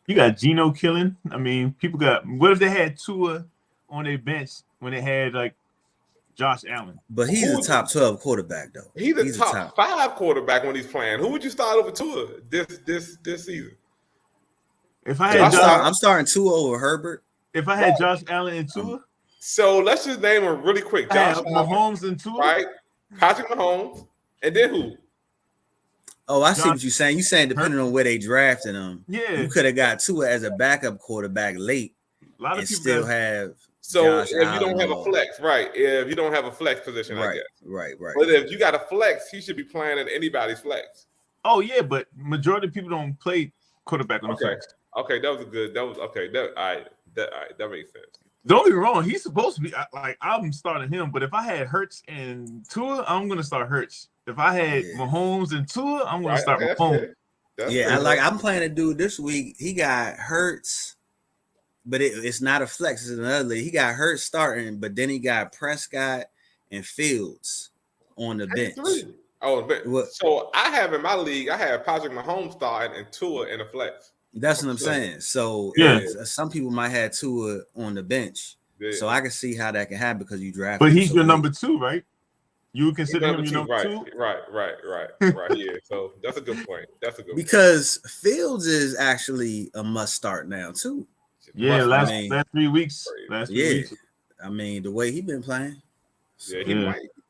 [SPEAKER 1] you got Geno killing. I mean, people got. What if they had Tua on their bench when they had like Josh Allen?
[SPEAKER 4] But he's a top 12 quarterback though.
[SPEAKER 3] He's a top 5 quarterback when he's playing. Who would you start over Tua this season?
[SPEAKER 1] If I had
[SPEAKER 4] I'm starting Tua over Herbert.
[SPEAKER 1] If I had Josh Allen and Tua,
[SPEAKER 3] so let's just name them really quick. Josh Allen,
[SPEAKER 1] Mahomes and Tua,
[SPEAKER 3] right? Patrick Mahomes, and then who?
[SPEAKER 4] Oh, I see what you're saying. You're saying depending on where they drafted him, you could have got Tua as a backup quarterback late,
[SPEAKER 1] a lot of
[SPEAKER 4] and
[SPEAKER 1] people
[SPEAKER 4] still have.
[SPEAKER 3] So
[SPEAKER 4] Josh
[SPEAKER 3] if
[SPEAKER 4] Allen
[SPEAKER 3] you don't have a flex, right? If you don't have a flex position, I guess.
[SPEAKER 4] Right.
[SPEAKER 3] But if you got a flex, he should be playing at anybody's flex.
[SPEAKER 1] Oh yeah, but majority of people don't play quarterback on the flex.
[SPEAKER 3] Okay, that was good. That was okay. All right, that makes sense.
[SPEAKER 1] Don't get me wrong, he's supposed to be like I'm starting him, but if I had Hurts and Tua, I'm gonna start Hurts. If I had Mahomes and Tua, I'm gonna start Mahomes.
[SPEAKER 4] I'm playing a dude this week. He got Hurts, but it's not a flex. It's another league. He got Hurts starting, but then he got Prescott and Fields on the bench.
[SPEAKER 3] So I have in my league, I have Patrick Mahomes starting and Tua in a flex.
[SPEAKER 4] That's what I'm saying. So some people might have Tua on the bench. Yeah. So I can see how that can happen because you draft.
[SPEAKER 1] But he's your number 2, right? You would consider him your number 2?
[SPEAKER 3] Right. Yeah. So that's a good point.
[SPEAKER 4] Because Fields is actually a must start now too.
[SPEAKER 1] Yeah, last 3 weeks.
[SPEAKER 4] I mean, the way he's been playing.
[SPEAKER 3] So.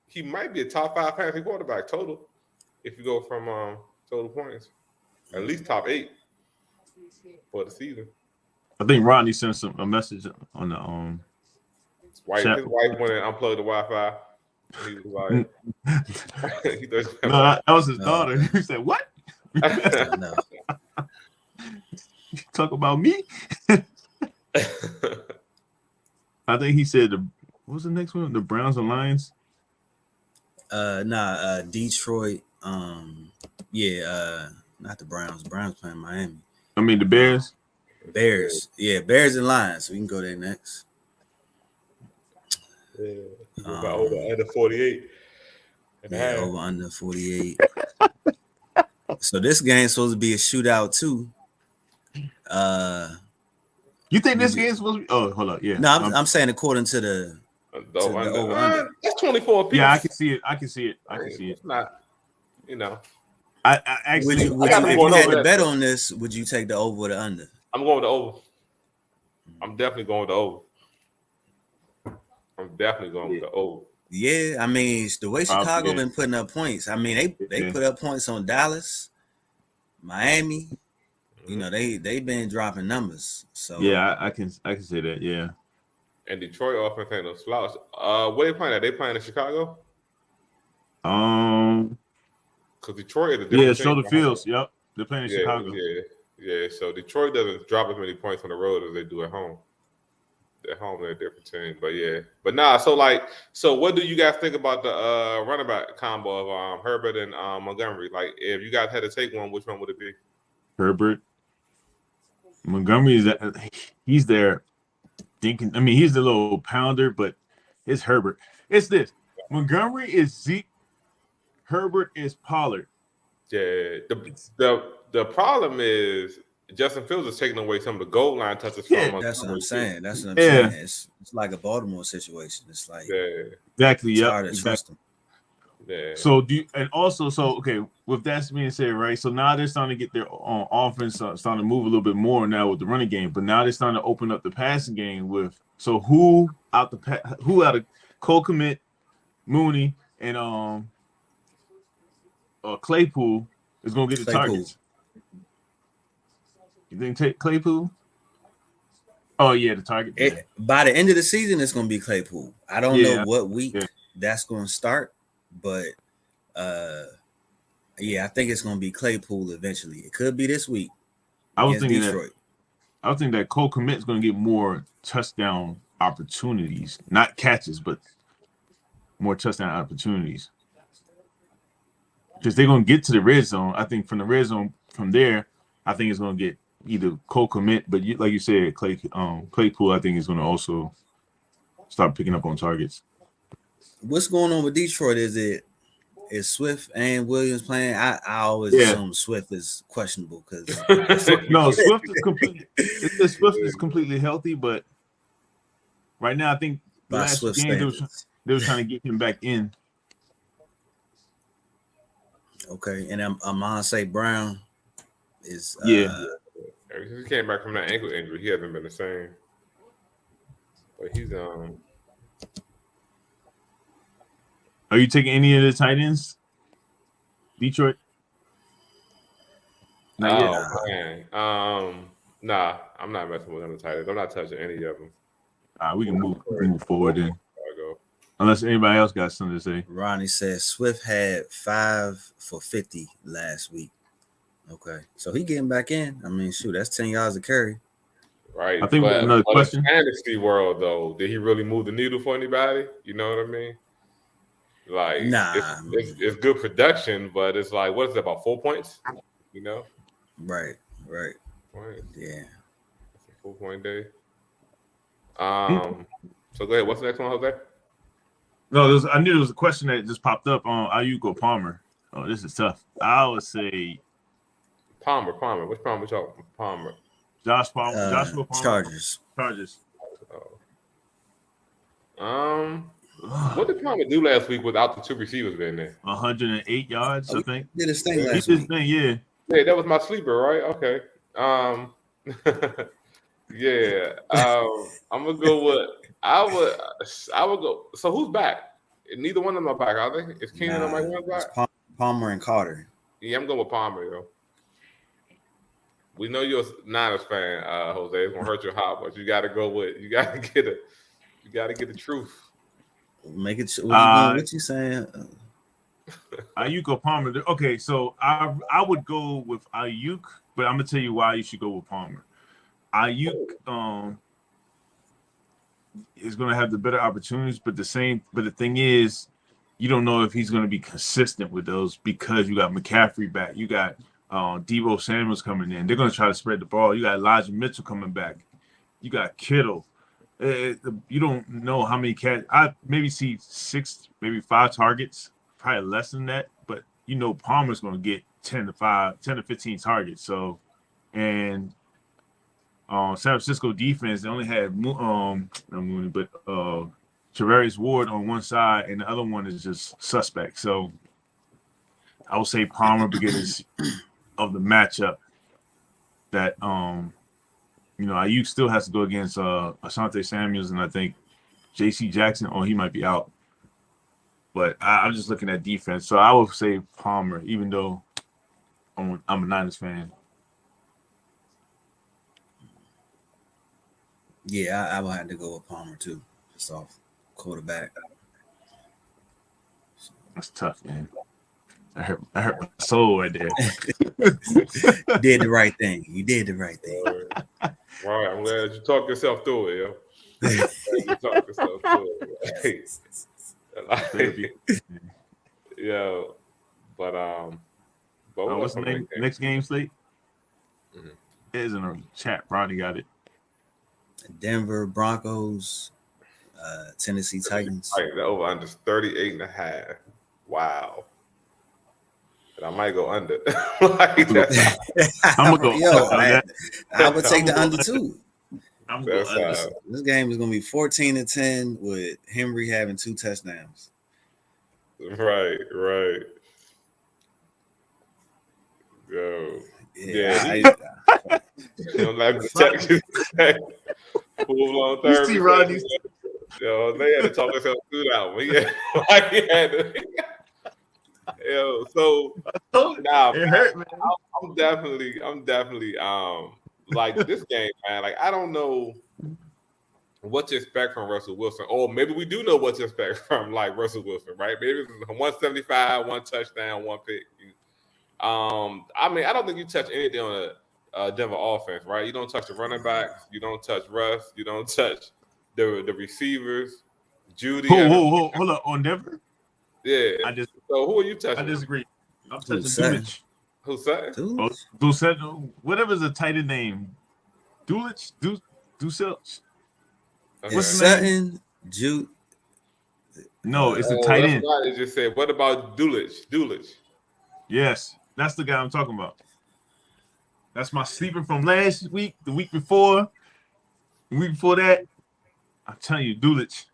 [SPEAKER 3] He might be a top 5 passing quarterback total if you go from total points. At least top 8 for the season.
[SPEAKER 1] I think Rodney sent a message on the
[SPEAKER 3] his wife went and unplugged the Wi-Fi. He was like,
[SPEAKER 1] that was his daughter. He said, "What?
[SPEAKER 4] No.
[SPEAKER 1] Talk about me?" I think he said what was the next one? The Browns and Lions.
[SPEAKER 4] Detroit. Not the Browns. Browns playing Miami.
[SPEAKER 1] I mean the Bears.
[SPEAKER 4] Bears. Yeah, Bears and Lions. We can go there next.
[SPEAKER 3] Over under 48.
[SPEAKER 4] Over under 48. So this game's supposed to be a shootout too.
[SPEAKER 1] You think this game's supposed to be? Oh, hold on. Yeah.
[SPEAKER 4] No, I'm saying according to the over under.
[SPEAKER 3] That's 24 people.
[SPEAKER 1] Yeah, I can see it.
[SPEAKER 3] It's not,
[SPEAKER 1] I actually,
[SPEAKER 4] if you had to bet on this, would you take the over or the under?
[SPEAKER 3] I'm going with the over. I'm definitely going with the over. With the over.
[SPEAKER 4] Yeah, I mean, the way Chicago been putting up points. I mean, they put up points on Dallas, Miami.
[SPEAKER 3] Mm-hmm.
[SPEAKER 4] They've been dropping numbers. So
[SPEAKER 1] yeah, I can say that. Yeah.
[SPEAKER 3] And Detroit offense ain't no slouch. What are they playing at? They playing in Chicago? Because Detroit is a different
[SPEAKER 1] team. The Fields. Yep, they're playing in Chicago.
[SPEAKER 3] Yeah. So Detroit doesn't drop as many points on the road as they do at home. At home, they're a different team. But so what do you guys think about the running back combo of Herbert and Montgomery? Like, if you guys had to take one, which one would it be?
[SPEAKER 1] Herbert. Montgomery he's there thinking. I mean, he's the little pounder, but it's Herbert. It's this. Montgomery is Zeke. Herbert is Pollard.
[SPEAKER 3] Yeah. The problem is Justin Fields is taking away some of the goal line touches from Montgomery.
[SPEAKER 4] That's what I'm saying. It's like a Baltimore situation. It's like
[SPEAKER 1] exactly.
[SPEAKER 4] It's hard to trust them.
[SPEAKER 3] Yeah.
[SPEAKER 1] So with that being said, right? So now they're starting to get their offense starting to move a little bit more now with the running game, but now they're starting to open up the passing game with who out of Cole Kmet, Mooney, and Claypool is going to get the targets. You think Claypool? Oh yeah, the target.
[SPEAKER 4] By the end of the season, it's going to be Claypool. I don't know what week that's going to start, but I think it's going to be Claypool eventually. It could be this week.
[SPEAKER 1] I was thinking that Cole Kmet is going to get more touchdown opportunities, not catches, but more touchdown opportunities. Because they're going to get to the red zone. I think from the red zone, from there, I think it's going to get either Cole Kmet, but like you said, Claypool, I think is going to also start picking up on targets.
[SPEAKER 4] What's going on with Detroit? Is it is Swift and Williams playing? I always
[SPEAKER 1] Yeah.
[SPEAKER 4] assume Swift is questionable because
[SPEAKER 1] No, Swift is completely. It says Swift is completely healthy, but right now I think the
[SPEAKER 4] by
[SPEAKER 1] last
[SPEAKER 4] Swift
[SPEAKER 1] game
[SPEAKER 4] standards.
[SPEAKER 1] they was trying to get him back in.
[SPEAKER 4] Okay, and Amon St. Brown is
[SPEAKER 1] Yeah.
[SPEAKER 3] Ever since he came back from that ankle injury, he hasn't been the same. But he's
[SPEAKER 1] Are you taking any of the tight ends? Detroit? Not yet.
[SPEAKER 3] man. Nah, I'm not messing with them tight ends. I'm not touching any of them.
[SPEAKER 1] We can move forward then.
[SPEAKER 3] I go.
[SPEAKER 1] Unless anybody else got something to say.
[SPEAKER 4] Ronnie says Swift had 5 for 50 last week. Okay, so he getting back in. I mean, shoot, that's 10 yards a carry.
[SPEAKER 3] Right.
[SPEAKER 1] I think we have another question.
[SPEAKER 3] In fantasy world, though, did he really move the needle for anybody? You know what I mean? Like,
[SPEAKER 4] Nah,
[SPEAKER 3] it's good production, but it's like, what is it, about 4 points? You know?
[SPEAKER 4] Right.
[SPEAKER 3] Points.
[SPEAKER 4] Yeah.
[SPEAKER 3] That's a 4 point day. So go ahead. What's the next one, Jose?
[SPEAKER 1] No, I knew there was a question that just popped up on Ayuk or Palmer. Oh, this is tough. I would say
[SPEAKER 3] Palmer. Which Palmer? Palmer.
[SPEAKER 1] Joshua Palmer.
[SPEAKER 4] Chargers.
[SPEAKER 3] What did Palmer do last week without the 2 receivers being there?
[SPEAKER 1] 108 yards, I think.
[SPEAKER 4] Did his thing
[SPEAKER 1] He
[SPEAKER 4] last
[SPEAKER 1] did his
[SPEAKER 4] week.
[SPEAKER 1] thing, yeah.
[SPEAKER 3] Yeah, that was my sleeper, right? Okay. Yeah. I'm gonna go with I would go. So who's back? Neither one of them are back, are they? Is Keenan or Mike Williams back?
[SPEAKER 4] It's Palmer and Carter.
[SPEAKER 3] Yeah, I'm going with Palmer, yo. We know you're a Niners fan, Jose. It's gonna hurt your heart, but you gotta get the truth.
[SPEAKER 4] Make it. What you saying?
[SPEAKER 1] Ayuk or Palmer. Okay, so I would go with Ayuk, but I'm gonna tell you why you should go with Palmer. Ayuk is gonna have the better opportunities, but the thing is, you don't know if he's gonna be consistent with those because you got McCaffrey back, you got Deebo Samuel's coming in. They're gonna try to spread the ball. You got Elijah Mitchell coming back. You got Kittle. You don't know how many catch. I maybe see 6, maybe 5 targets. Probably less than that, but you know Palmer's going to get 10 to 15 targets. So, and San Francisco defense, they only had Travarius Ward on one side, and the other one is just suspect. So, I would say Palmer because of the matchup that Ayuk still has to go against Asante Samuels, and I think J.C. Jackson. He might be out. But I'm just looking at defense. So I would say Palmer, even though I'm a Niners fan.
[SPEAKER 4] Yeah, I would have to go with Palmer too, just off quarterback.
[SPEAKER 1] That's tough, man. I hurt my soul right there.
[SPEAKER 4] You did the right thing.
[SPEAKER 3] All right, I'm glad you talked yourself through it, yo. You talked yourself through it. Yeah, but
[SPEAKER 1] what's the name? Next game slate?
[SPEAKER 3] Mm-hmm.
[SPEAKER 1] It is in the chat. Ronnie got it.
[SPEAKER 4] Denver Broncos, Tennessee Titans.
[SPEAKER 3] The over under 38.5. Wow. And I might go under.
[SPEAKER 1] I'm gonna go.
[SPEAKER 4] I would take the under too.
[SPEAKER 1] I'm gonna go under.
[SPEAKER 4] This game is gonna be 14-10 with Henry having 2 touchdowns.
[SPEAKER 3] Right. Yo. Yeah.
[SPEAKER 4] You
[SPEAKER 3] don't like to check.
[SPEAKER 1] You see Rodney?
[SPEAKER 3] Yo, they had to talk themselves through that one. He had to. Yo, so
[SPEAKER 1] it hurt, man.
[SPEAKER 3] I'm definitely like this game, man. Like I don't know what to expect from Russell Wilson, or maybe we do know what to expect from like Russell Wilson, right? Maybe it's 175, 1 touchdown, 1 pick. I mean, I don't think you touch anything on a Denver offense, right? You don't touch the running backs, you don't touch Russ, you don't touch the receivers, Judy.
[SPEAKER 1] Hold up, on Denver?
[SPEAKER 3] Yeah. So who are you touching?
[SPEAKER 1] I disagree. I'm touching Dulich.
[SPEAKER 3] Who's that?
[SPEAKER 1] Dulich. Whatever's a tight end name. Dulich? Dulich?
[SPEAKER 4] It's Sutton, Jude.
[SPEAKER 1] No, it's a tight
[SPEAKER 3] That's
[SPEAKER 1] end.
[SPEAKER 3] right. It just said, what about Dulcich?
[SPEAKER 1] Yes, that's the guy I'm talking about. That's my sleeper from last week, the week before, the week before that. I'm telling you, Dulcich.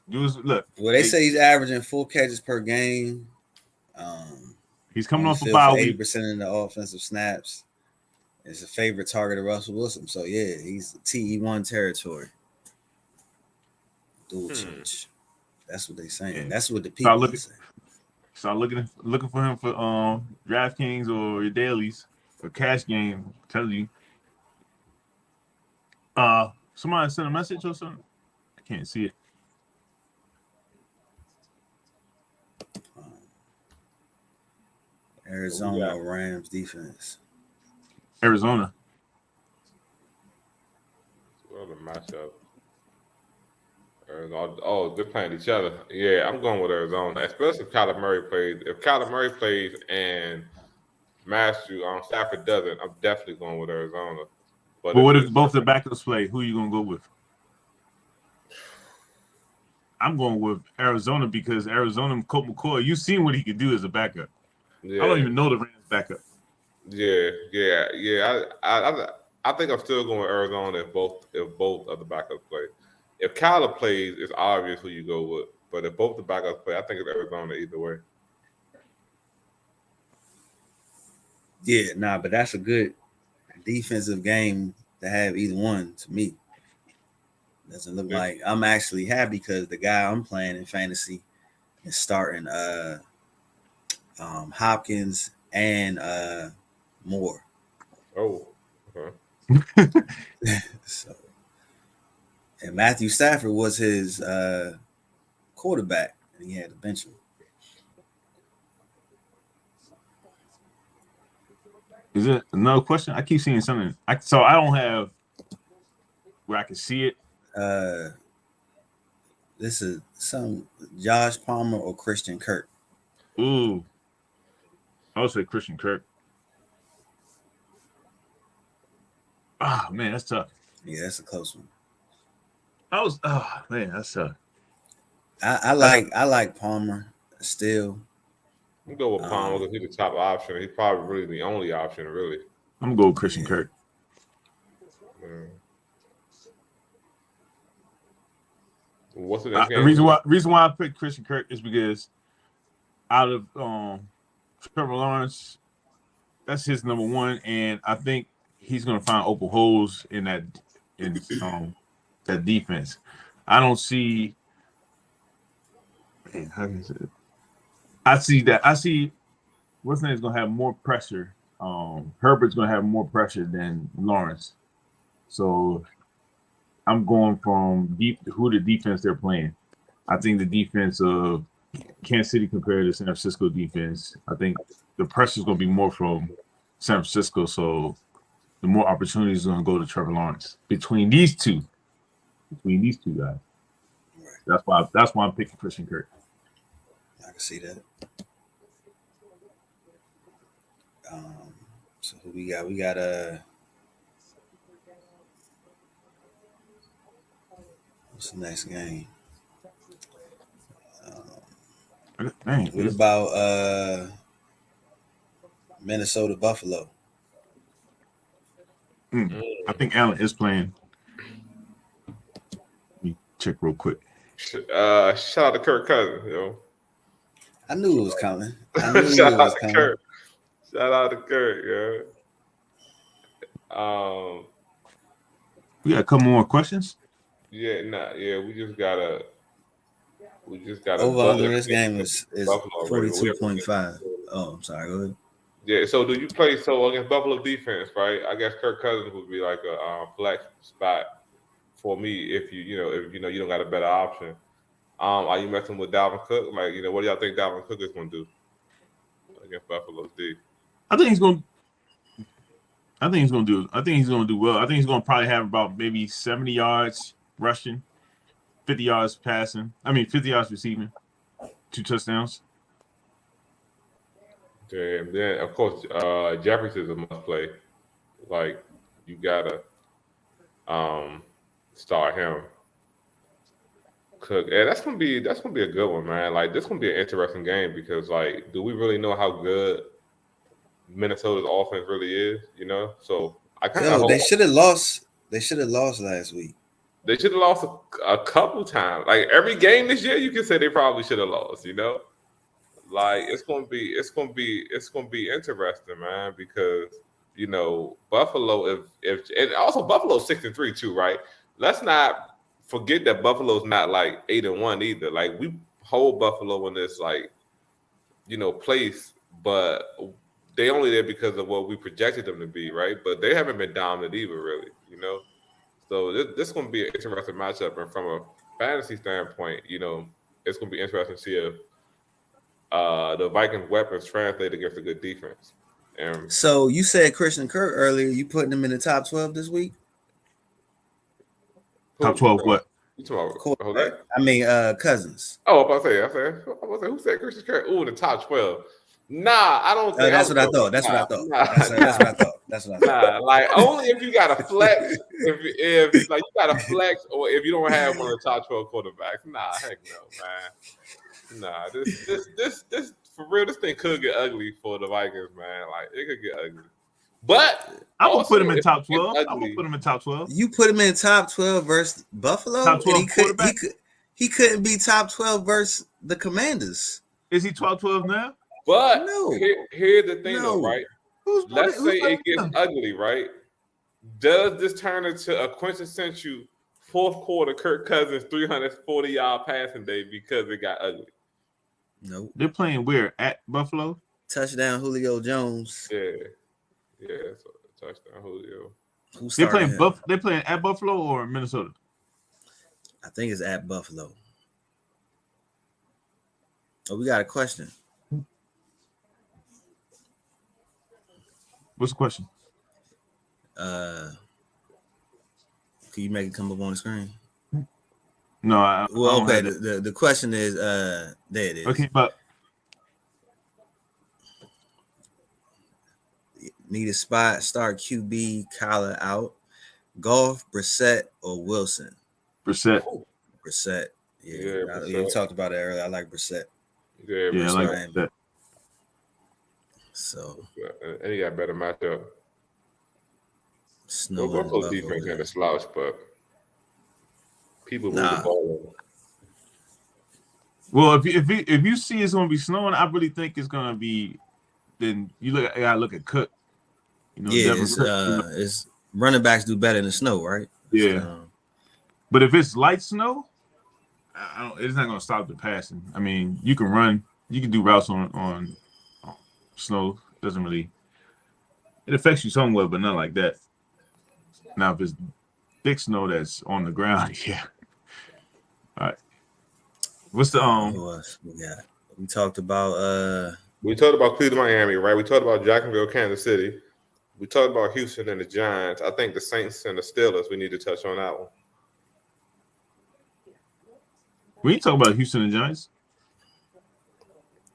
[SPEAKER 1] Look.
[SPEAKER 4] Well, they say he's averaging 4 catches per game.
[SPEAKER 1] He's coming
[SPEAKER 4] on
[SPEAKER 1] off
[SPEAKER 4] the
[SPEAKER 1] a
[SPEAKER 4] field
[SPEAKER 1] bye
[SPEAKER 4] for
[SPEAKER 1] week.
[SPEAKER 4] 80% of the offensive snaps. It's a favorite target of Russell Wilson. So yeah, he's TE1 territory. Dulcich. That's what they saying.
[SPEAKER 1] Yeah.
[SPEAKER 4] That's what the people are saying.
[SPEAKER 1] Start looking for him for DraftKings or your dailies or cash game. Tell you. Somebody sent a message or something. I can't see it.
[SPEAKER 4] Arizona Rams defense.
[SPEAKER 1] Arizona.
[SPEAKER 3] What a matchup. Arizona. Oh, they're playing each other. Yeah, I'm going with Arizona, especially if Kyler Murray plays. If Kyler Murray plays and Stafford doesn't, I'm definitely going with Arizona.
[SPEAKER 1] But what if both the backups play? Who are you gonna go with? I'm going with Arizona because Arizona, Colt McCoy, you've seen what he could do as a backup.
[SPEAKER 3] Yeah.
[SPEAKER 1] I don't even know the Rams backup.
[SPEAKER 3] Yeah. I think I'm still going with Arizona if both of the backups play. If Kyler plays, it's obvious who you go with. But if both the backups play, I think it's Arizona either way.
[SPEAKER 4] Yeah, but that's a good defensive game to have either one to me. Doesn't look like I'm actually happy because the guy I'm playing in fantasy is starting Hopkins and Moore.
[SPEAKER 3] Oh, okay.
[SPEAKER 4] So, and Matthew Stafford was his quarterback, and he had to bench him.
[SPEAKER 1] Is it another question? I keep seeing something. So I don't have where I can see it.
[SPEAKER 4] This is some Josh Palmer or Christian Kirk.
[SPEAKER 1] Ooh, I would say Christian Kirk. Ah, man, that's tough.
[SPEAKER 4] Yeah, that's a close one.
[SPEAKER 1] That's tough.
[SPEAKER 4] I like Palmer still.
[SPEAKER 3] I'm going with Palmer because he's the top option. He's probably really the only option, really.
[SPEAKER 1] I'm gonna go with Christian Kirk.
[SPEAKER 3] What's the next game?
[SPEAKER 1] The reason why I picked Christian Kirk is because out of Trevor Lawrence, that's his number one, and I think he's gonna find open holes in that defense. I don't see. Man, how can I say it? I see that. I see what's name is gonna have more pressure. Herbert's gonna have more pressure than Lawrence. So I'm going from who the defense they're playing. I think the defense of Kansas City compared to San Francisco defense, I think the pressure is going to be more from San Francisco. So the more opportunities are going to go to Trevor Lawrence between these two guys. Right. That's why I'm picking Christian Kirk.
[SPEAKER 4] I can see that. So who we got? We got what's the next game? What about Minnesota Buffalo?
[SPEAKER 1] I think Allen is playing. Let me check real quick.
[SPEAKER 3] Shout out to Kirk Cousins, yo.
[SPEAKER 4] I knew it was coming.
[SPEAKER 3] Shout out to Kirk. Shout out to Kirk, yeah.
[SPEAKER 1] We got a couple more questions.
[SPEAKER 3] Yeah, we just gotta.
[SPEAKER 4] Over under this game is 42.5. Oh, I'm sorry. Go ahead.
[SPEAKER 3] Yeah. So do you play against Buffalo defense, right? I guess Kirk Cousins would be like a flex spot for me if you don't got a better option. Are you messing with Dalvin Cook? Like, what do y'all think Dalvin Cook is going to do against Buffalo's D?
[SPEAKER 1] I think he's going to do well. I think he's going to probably have about maybe 70 yards rushing, 50 yards passing. 50 yards receiving, 2 touchdowns.
[SPEAKER 3] Okay, and then of course Jefferson's a must play. Like, you gotta start him. Cook. Yeah, that's gonna be a good one, man. Like this gonna be an interesting game because like, do we really know how good Minnesota's offense really is? You know, so I kind of
[SPEAKER 4] Yo,
[SPEAKER 3] hope
[SPEAKER 4] they should have lost. They should have lost last week.
[SPEAKER 3] they should have lost a couple times. Like every game this year, you can say they probably should have lost. You know, like it's gonna be interesting, man, because you know Buffalo if and also Buffalo's 6-3 too, right? Let's not forget that Buffalo's not like 8-1 either. Like we hold Buffalo in this like place, but they only there because of what we projected them to be, right? But they haven't been dominant either, really, you know. So this is going to be an interesting matchup, and from a fantasy standpoint, it's going to be interesting to see if the Vikings' weapons translate against a good defense. And
[SPEAKER 4] So you said Christian Kirk earlier. You putting him in the top 12 this week?
[SPEAKER 1] Top 12 what?
[SPEAKER 3] You talking about
[SPEAKER 4] Quarterback.
[SPEAKER 3] Jose?
[SPEAKER 4] I mean, Cousins.
[SPEAKER 3] Oh, I was about to say, who said Christian Kirk? Ooh, the top 12. Nah, I don't think.
[SPEAKER 4] That's what I thought. That's what I thought. That's what I thought. That's what I thought.
[SPEAKER 3] Nah, like only if you got a flex, if like you got a flex, or if you don't have one of the top 12 quarterbacks. Nah, heck no, man. Nah, this for real. This thing could get ugly for the Vikings, man. Like it could get ugly. But
[SPEAKER 1] I'm gonna
[SPEAKER 3] also,
[SPEAKER 1] put him in
[SPEAKER 3] if
[SPEAKER 1] top
[SPEAKER 3] it gets
[SPEAKER 1] 12. I'm
[SPEAKER 3] ugly-
[SPEAKER 1] gonna put him in top 12.
[SPEAKER 4] You put him in top 12 versus Buffalo,
[SPEAKER 1] Top 12
[SPEAKER 4] and
[SPEAKER 1] quarterback?
[SPEAKER 4] he couldn't be top 12 versus the Commanders.
[SPEAKER 1] Is he 12-12 now?
[SPEAKER 3] But
[SPEAKER 4] No.
[SPEAKER 3] here's the thing,
[SPEAKER 4] No.
[SPEAKER 3] though, right?
[SPEAKER 1] Who's
[SPEAKER 3] Let's say
[SPEAKER 1] playing
[SPEAKER 3] it gets
[SPEAKER 1] him?
[SPEAKER 3] ugly, right? Does this turn into a quintessential fourth quarter Kirk Cousins 340-yard passing day because it got ugly?
[SPEAKER 4] Nope.
[SPEAKER 1] They're playing where? At Buffalo?
[SPEAKER 4] Touchdown Julio Jones.
[SPEAKER 3] Yeah, so touchdown Julio.
[SPEAKER 4] Who
[SPEAKER 1] They're
[SPEAKER 4] started
[SPEAKER 1] playing
[SPEAKER 4] him?
[SPEAKER 1] They're playing at Buffalo or Minnesota?
[SPEAKER 4] I think it's at Buffalo. Oh, we got a question.
[SPEAKER 1] What's the question?
[SPEAKER 4] Can you make it come up on the screen?
[SPEAKER 1] No, I
[SPEAKER 4] Well,
[SPEAKER 1] don't
[SPEAKER 4] okay.
[SPEAKER 1] have that.
[SPEAKER 4] The question is, there it is.
[SPEAKER 1] Okay, but
[SPEAKER 4] Need a spot, start QB, Kyler out. Golf, Brissett, or Wilson?
[SPEAKER 1] Brissett.
[SPEAKER 4] Brissett.
[SPEAKER 3] Yeah,
[SPEAKER 4] Yeah,
[SPEAKER 3] Brissett.
[SPEAKER 4] we talked about it earlier. I like Brissett.
[SPEAKER 3] Yeah,
[SPEAKER 1] Yeah, I
[SPEAKER 3] Brissett.
[SPEAKER 1] like that.
[SPEAKER 4] So
[SPEAKER 3] And he got better matchup.
[SPEAKER 4] Snow
[SPEAKER 3] Well,
[SPEAKER 4] and
[SPEAKER 3] Buffalo's
[SPEAKER 4] Buffalo,
[SPEAKER 3] defense
[SPEAKER 4] yeah.
[SPEAKER 3] ain't a slouch, but people move
[SPEAKER 4] Nah.
[SPEAKER 3] the ball.
[SPEAKER 1] Well, if you see it's gonna be snowing, I really think it's gonna be. Then you gotta look at Cook.
[SPEAKER 4] Yeah,
[SPEAKER 1] Devin
[SPEAKER 4] it's,
[SPEAKER 1] Cook,
[SPEAKER 4] it's running backs do better in the snow, right?
[SPEAKER 1] Yeah.
[SPEAKER 4] So,
[SPEAKER 1] But if it's light snow, it's not gonna stop the passing. I mean, you can run, you can do routes on snow. Doesn't really. It affects you somewhat, but not like that. Now, if it's thick snow that's on the ground, yeah. All right. What's the
[SPEAKER 4] who else we got? We talked about
[SPEAKER 3] We talked about Cleveland, Miami, right? We talked about Jacksonville, Kansas City. We talked about Houston and the Giants. I think the Saints and the Steelers, we need to touch on that one.
[SPEAKER 1] We ain't talk about Houston and Giants.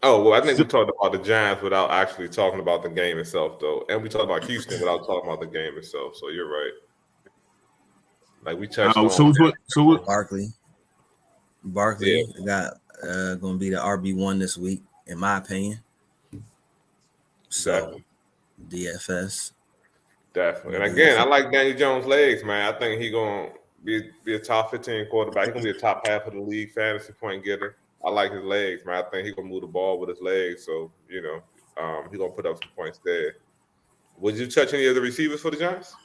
[SPEAKER 3] Oh, well, I think we talked about the Giants without actually talking about the game itself, though. And we talked about Houston without talking about the game itself. So you're right. Like we touched on.
[SPEAKER 1] So what?
[SPEAKER 4] Barkley. Barkley got going to be the RB1 this week, in my opinion. So DFS.
[SPEAKER 3] Definitely. And again, I like Danny Jones' legs, man. I think he's going to be a top 15 quarterback. He's going to be a top half of the league fantasy point getter. I like his legs, man. I think he's going to move the ball with his legs. So, he's going to put up some points there. Would you touch any of the receivers for the Giants?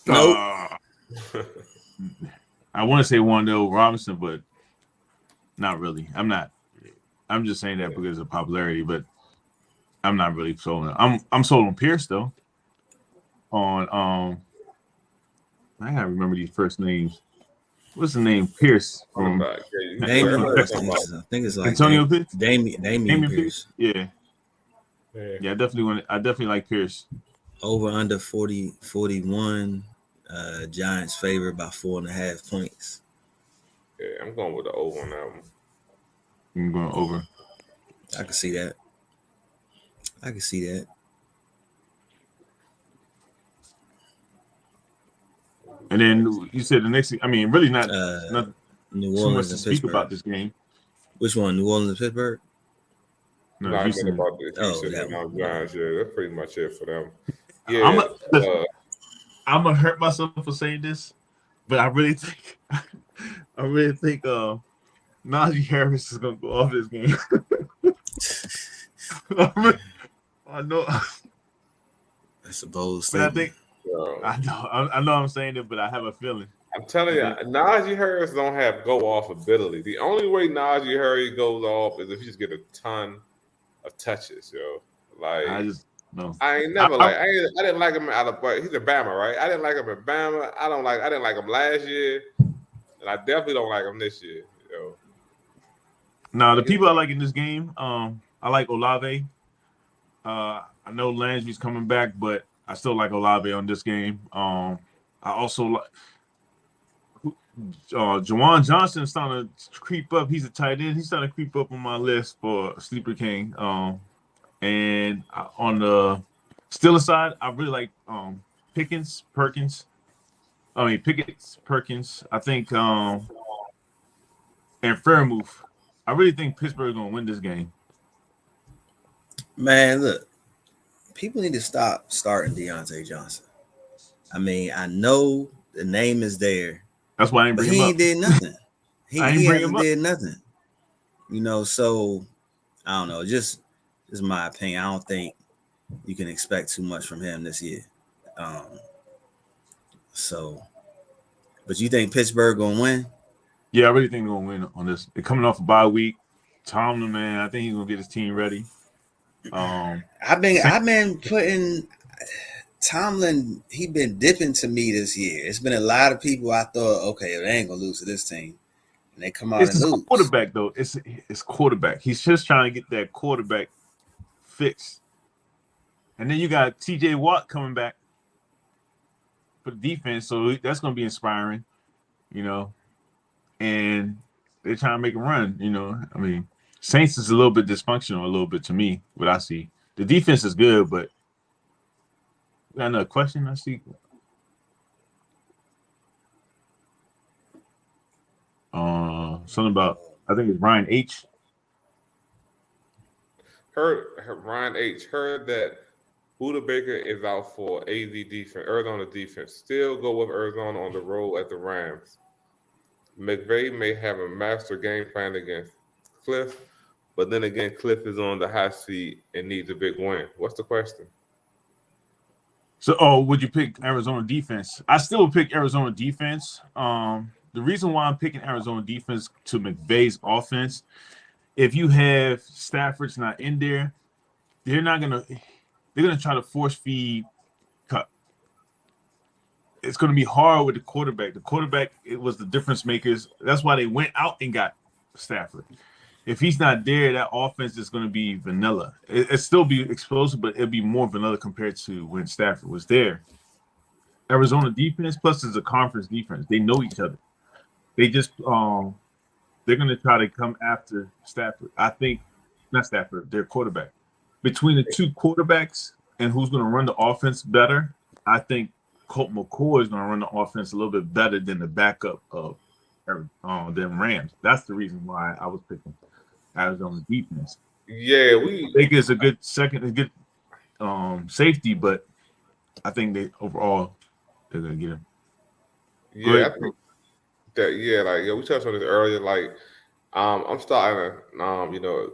[SPEAKER 4] Nope.
[SPEAKER 1] I want to say Wandale Robinson, but not really. I'm not. I'm just saying that because of popularity, but I'm not really sold on. I'm sold on Pierce though. On I gotta remember these first names. What's the name? Pierce from
[SPEAKER 3] I
[SPEAKER 4] think it's like
[SPEAKER 1] Antonio Pierce?
[SPEAKER 4] Damian Pierce.
[SPEAKER 1] Yeah, I definitely like Pierce.
[SPEAKER 4] Over under 41. Giants favored by 4.5 points.
[SPEAKER 3] Yeah, I'm going with the over on that one.
[SPEAKER 1] I'm going over.
[SPEAKER 4] I can see that.
[SPEAKER 1] And then you said the next. I mean, really not
[SPEAKER 4] New
[SPEAKER 1] too much
[SPEAKER 4] Orleans
[SPEAKER 1] to
[SPEAKER 4] and
[SPEAKER 1] speak
[SPEAKER 4] Pittsburgh.
[SPEAKER 1] about this game.
[SPEAKER 4] Which one? New Orleans and Pittsburgh?
[SPEAKER 3] No, I mean about the
[SPEAKER 4] Oh,
[SPEAKER 3] Houston
[SPEAKER 4] that
[SPEAKER 3] and
[SPEAKER 4] one.
[SPEAKER 3] Giants. Yeah, that's pretty much it for them.
[SPEAKER 1] I'm
[SPEAKER 3] Yeah,
[SPEAKER 1] gonna hurt myself for saying this, but I really think Najee Harris is gonna go off this game. I know,
[SPEAKER 4] That's a bold
[SPEAKER 1] but
[SPEAKER 4] statement.
[SPEAKER 1] I think I know I'm saying it, but I have a feeling.
[SPEAKER 3] I'm telling you, Najee Harris don't have go off ability. The only way Najee Harris goes off is if he just get a ton of touches, yo. Like
[SPEAKER 1] I just no.
[SPEAKER 3] I ain't never I didn't like him out of, but he's a Bama, right? I didn't like him in Bama. I didn't like him last year, and I definitely don't like him this year, yo.
[SPEAKER 1] No, the people I like in this game, I like Olave. I know Landry's coming back, but I still like Olave on this game. I also like Jawan Johnson is starting to creep up. He's a tight end. He's starting to creep up on my list for Sleeper King. And on the Steelers side, I really like Pickens, Perkins. I think and Fairmouth. I really think Pittsburgh is gonna win this game.
[SPEAKER 4] Man, look, people need to stop starting Deontay Johnson. I mean, I know the name is there.
[SPEAKER 1] That's why I didn't
[SPEAKER 4] but
[SPEAKER 1] bring
[SPEAKER 4] he
[SPEAKER 1] him
[SPEAKER 4] ain't
[SPEAKER 1] up.
[SPEAKER 4] did nothing. He hasn't
[SPEAKER 1] up.
[SPEAKER 4] did nothing. You know, so I don't know. Just is my opinion. I don't think you can expect too much from him this year. So, but you think Pittsburgh gonna win?
[SPEAKER 1] Yeah, I really think they're gonna win on this. They're coming off a bye week. Tomlin, man, I think he's gonna get his team ready.
[SPEAKER 4] I've been putting Tomlin. He been dipping to me this year. It's been a lot of people I thought, okay, they ain't gonna lose to this team, and they come out and lose.
[SPEAKER 1] Quarterback though. It's quarterback. He's just trying to get that quarterback fixed. And then you got T.J. Watt coming back for the defense, so that's gonna be inspiring, you know. And they're trying to make a run, you know. I mean, Saints is a little bit dysfunctional, a little bit to me, what I see. The defense is good, but got another question I see. Something about, I think it's Ryan H.
[SPEAKER 3] Ryan H. Heard that Buda Baker is out for Arizona defense. Still go with Arizona on the road at the Rams. McVay may have a master game plan against Cliff, but then again, Cliff is on the hot seat and needs a big win. What's the question?
[SPEAKER 1] So, would you pick Arizona defense? I still would pick Arizona defense. The reason why I'm picking Arizona defense to McVay's offense, if you have Stafford's not in there, they're gonna try to force feed Cup. It's gonna be hard with the quarterback. The quarterback, it was the difference makers. That's why they went out and got Stafford. If he's not there, that offense is going to be vanilla. It still be explosive, but it'll be more vanilla compared to when Stafford was there. Arizona defense, plus it's a conference defense. They know each other. They just they're going to try to come after Stafford. I think not Stafford, their quarterback. Between the two quarterbacks and who's going to run the offense better, I think Colt McCoy is going to run the offense a little bit better than the backup of them Rams. That's the reason why I was picking Arizona defense.
[SPEAKER 3] Yeah,
[SPEAKER 1] I think it's a good safety, but I think they're gonna get him.
[SPEAKER 3] Yeah, I think that. Yeah, we touched on this earlier. Like, I'm starting to,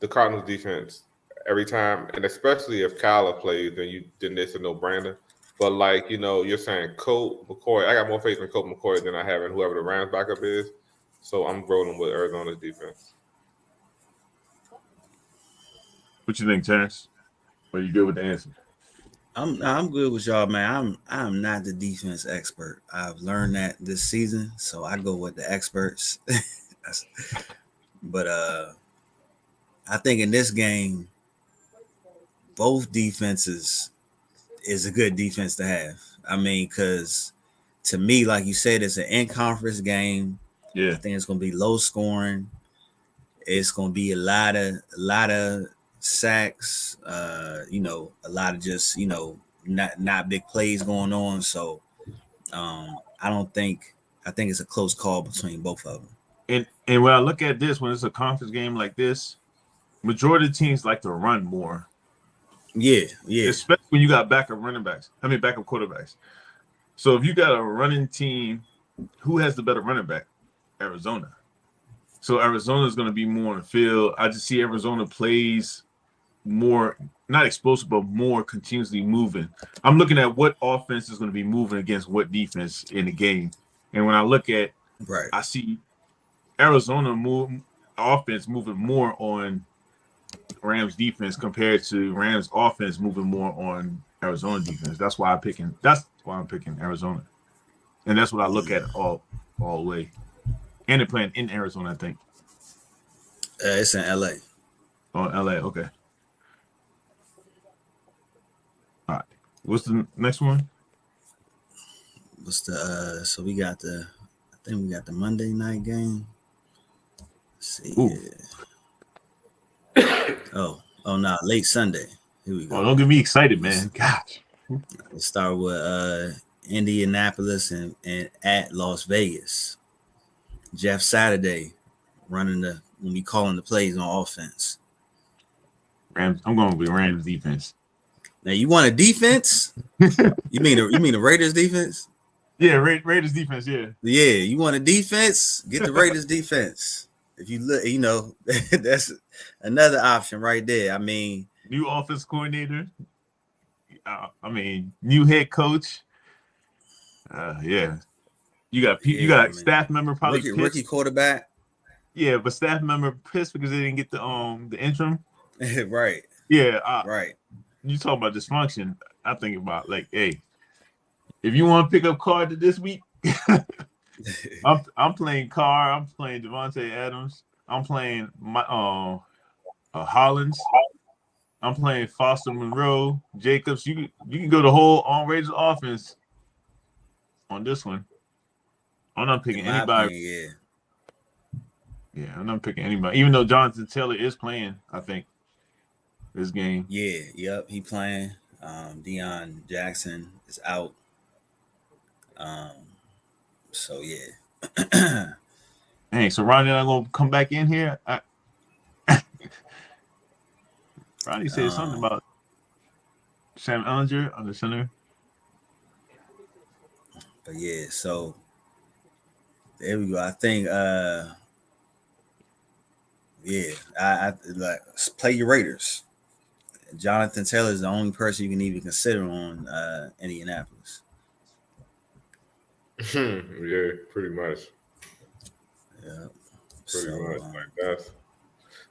[SPEAKER 3] the Cardinals defense every time, and especially if Kyler plays, then it's a no-brainer. But you're saying Colt McCoy. I got more faith in Colt McCoy than I have in whoever the Rams backup is. So I'm rolling with Arizona's defense.
[SPEAKER 1] What you think, Terrence? Are you good with the answer?
[SPEAKER 4] I'm good with y'all, man. I'm not the defense expert. I've learned that this season, so I go with the experts. But I think in this game, both defenses is a good defense to have. I mean, because to me, like you said, it's an in-conference game.
[SPEAKER 1] Yeah,
[SPEAKER 4] I think it's going to be low scoring. It's going to be a lot of sacks. A lot of just not big plays going on. So I think it's a close call between both of them.
[SPEAKER 1] And when I look at this, when it's a conference game like this, majority of teams like to run more.
[SPEAKER 4] Yeah.
[SPEAKER 1] Especially when you got backup quarterbacks. So if you got a running team, who has the better running back? Arizona. So Arizona is going to be more on the field. I just see Arizona plays more, not explosive, but more continuously moving. I'm looking at what offense is going to be moving against what defense in the game. And when I look at, I see Arizona offense moving more on Rams defense compared to Rams offense moving more on Arizona defense. That's why I'm picking Arizona. And that's what I look at all the way. And they're playing in Arizona, I think.
[SPEAKER 4] It's in LA.
[SPEAKER 1] Oh, LA, okay. All right. What's the next one?
[SPEAKER 4] What's the so we got the Monday night game. Let's see. Oh no, late Sunday. Here we go.
[SPEAKER 1] Oh, don't get me excited, man. Gosh.
[SPEAKER 4] Let's start with Indianapolis and at Las Vegas. Jeff Saturday when we calling the plays on offense.
[SPEAKER 1] Rams. I'm going with Rams defense.
[SPEAKER 4] Now you want a defense? You mean the Raiders defense?
[SPEAKER 1] Yeah, Raiders defense. Yeah.
[SPEAKER 4] Yeah, you want a defense? Get the Raiders defense. If you look, that's another option right there. I mean,
[SPEAKER 1] new offense coordinator. New head coach. Yeah. You got staff member probably
[SPEAKER 4] rookie quarterback.
[SPEAKER 1] Yeah, but staff member pissed because they didn't get the interim.
[SPEAKER 4] Right.
[SPEAKER 1] Yeah.
[SPEAKER 4] Right.
[SPEAKER 1] You talk about dysfunction. I think about like, hey, if you want to pick up Carter this week, I'm playing Carr. I'm playing Devontae Adams. I'm playing Hollins. I'm playing Foster Monroe, Jacobs. You can go the whole on Raiders offense on this one. I'm not picking anybody. Yeah, I'm not picking anybody. Even though Jonathan Taylor is playing, I think this game.
[SPEAKER 4] Yeah, yep, he playing. Deion Jackson is out. So yeah.
[SPEAKER 1] Hey, so Ronnie not gonna come back in here. Ronnie said something about Sam Ellinger on the center.
[SPEAKER 4] But yeah, so there we go. I think I like play your Raiders. Jonathan Taylor is the only person you can even consider on Indianapolis.
[SPEAKER 3] Yeah, pretty much.
[SPEAKER 4] Yeah,
[SPEAKER 3] pretty much like that.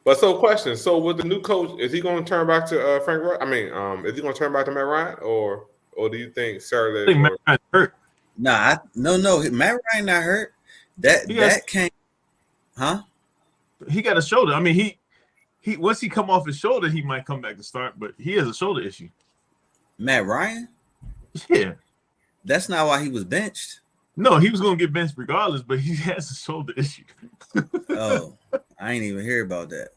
[SPEAKER 3] But so, question: so, with the new coach, is he going to turn back to Frank? Is he going to turn back to Matt Ryan, or do you think Saturday?
[SPEAKER 1] I think Matt Ryan's hurt.
[SPEAKER 4] Nah, no, Matt Ryan not hurt. That came, huh?
[SPEAKER 1] He got a shoulder. I mean, he once he come off his shoulder, he might come back to start, but he has a shoulder issue.
[SPEAKER 4] Matt Ryan?
[SPEAKER 1] Yeah.
[SPEAKER 4] That's not why he was benched.
[SPEAKER 1] No, he was going to get benched regardless, but he has a shoulder issue.
[SPEAKER 4] Oh, I ain't even hear about that.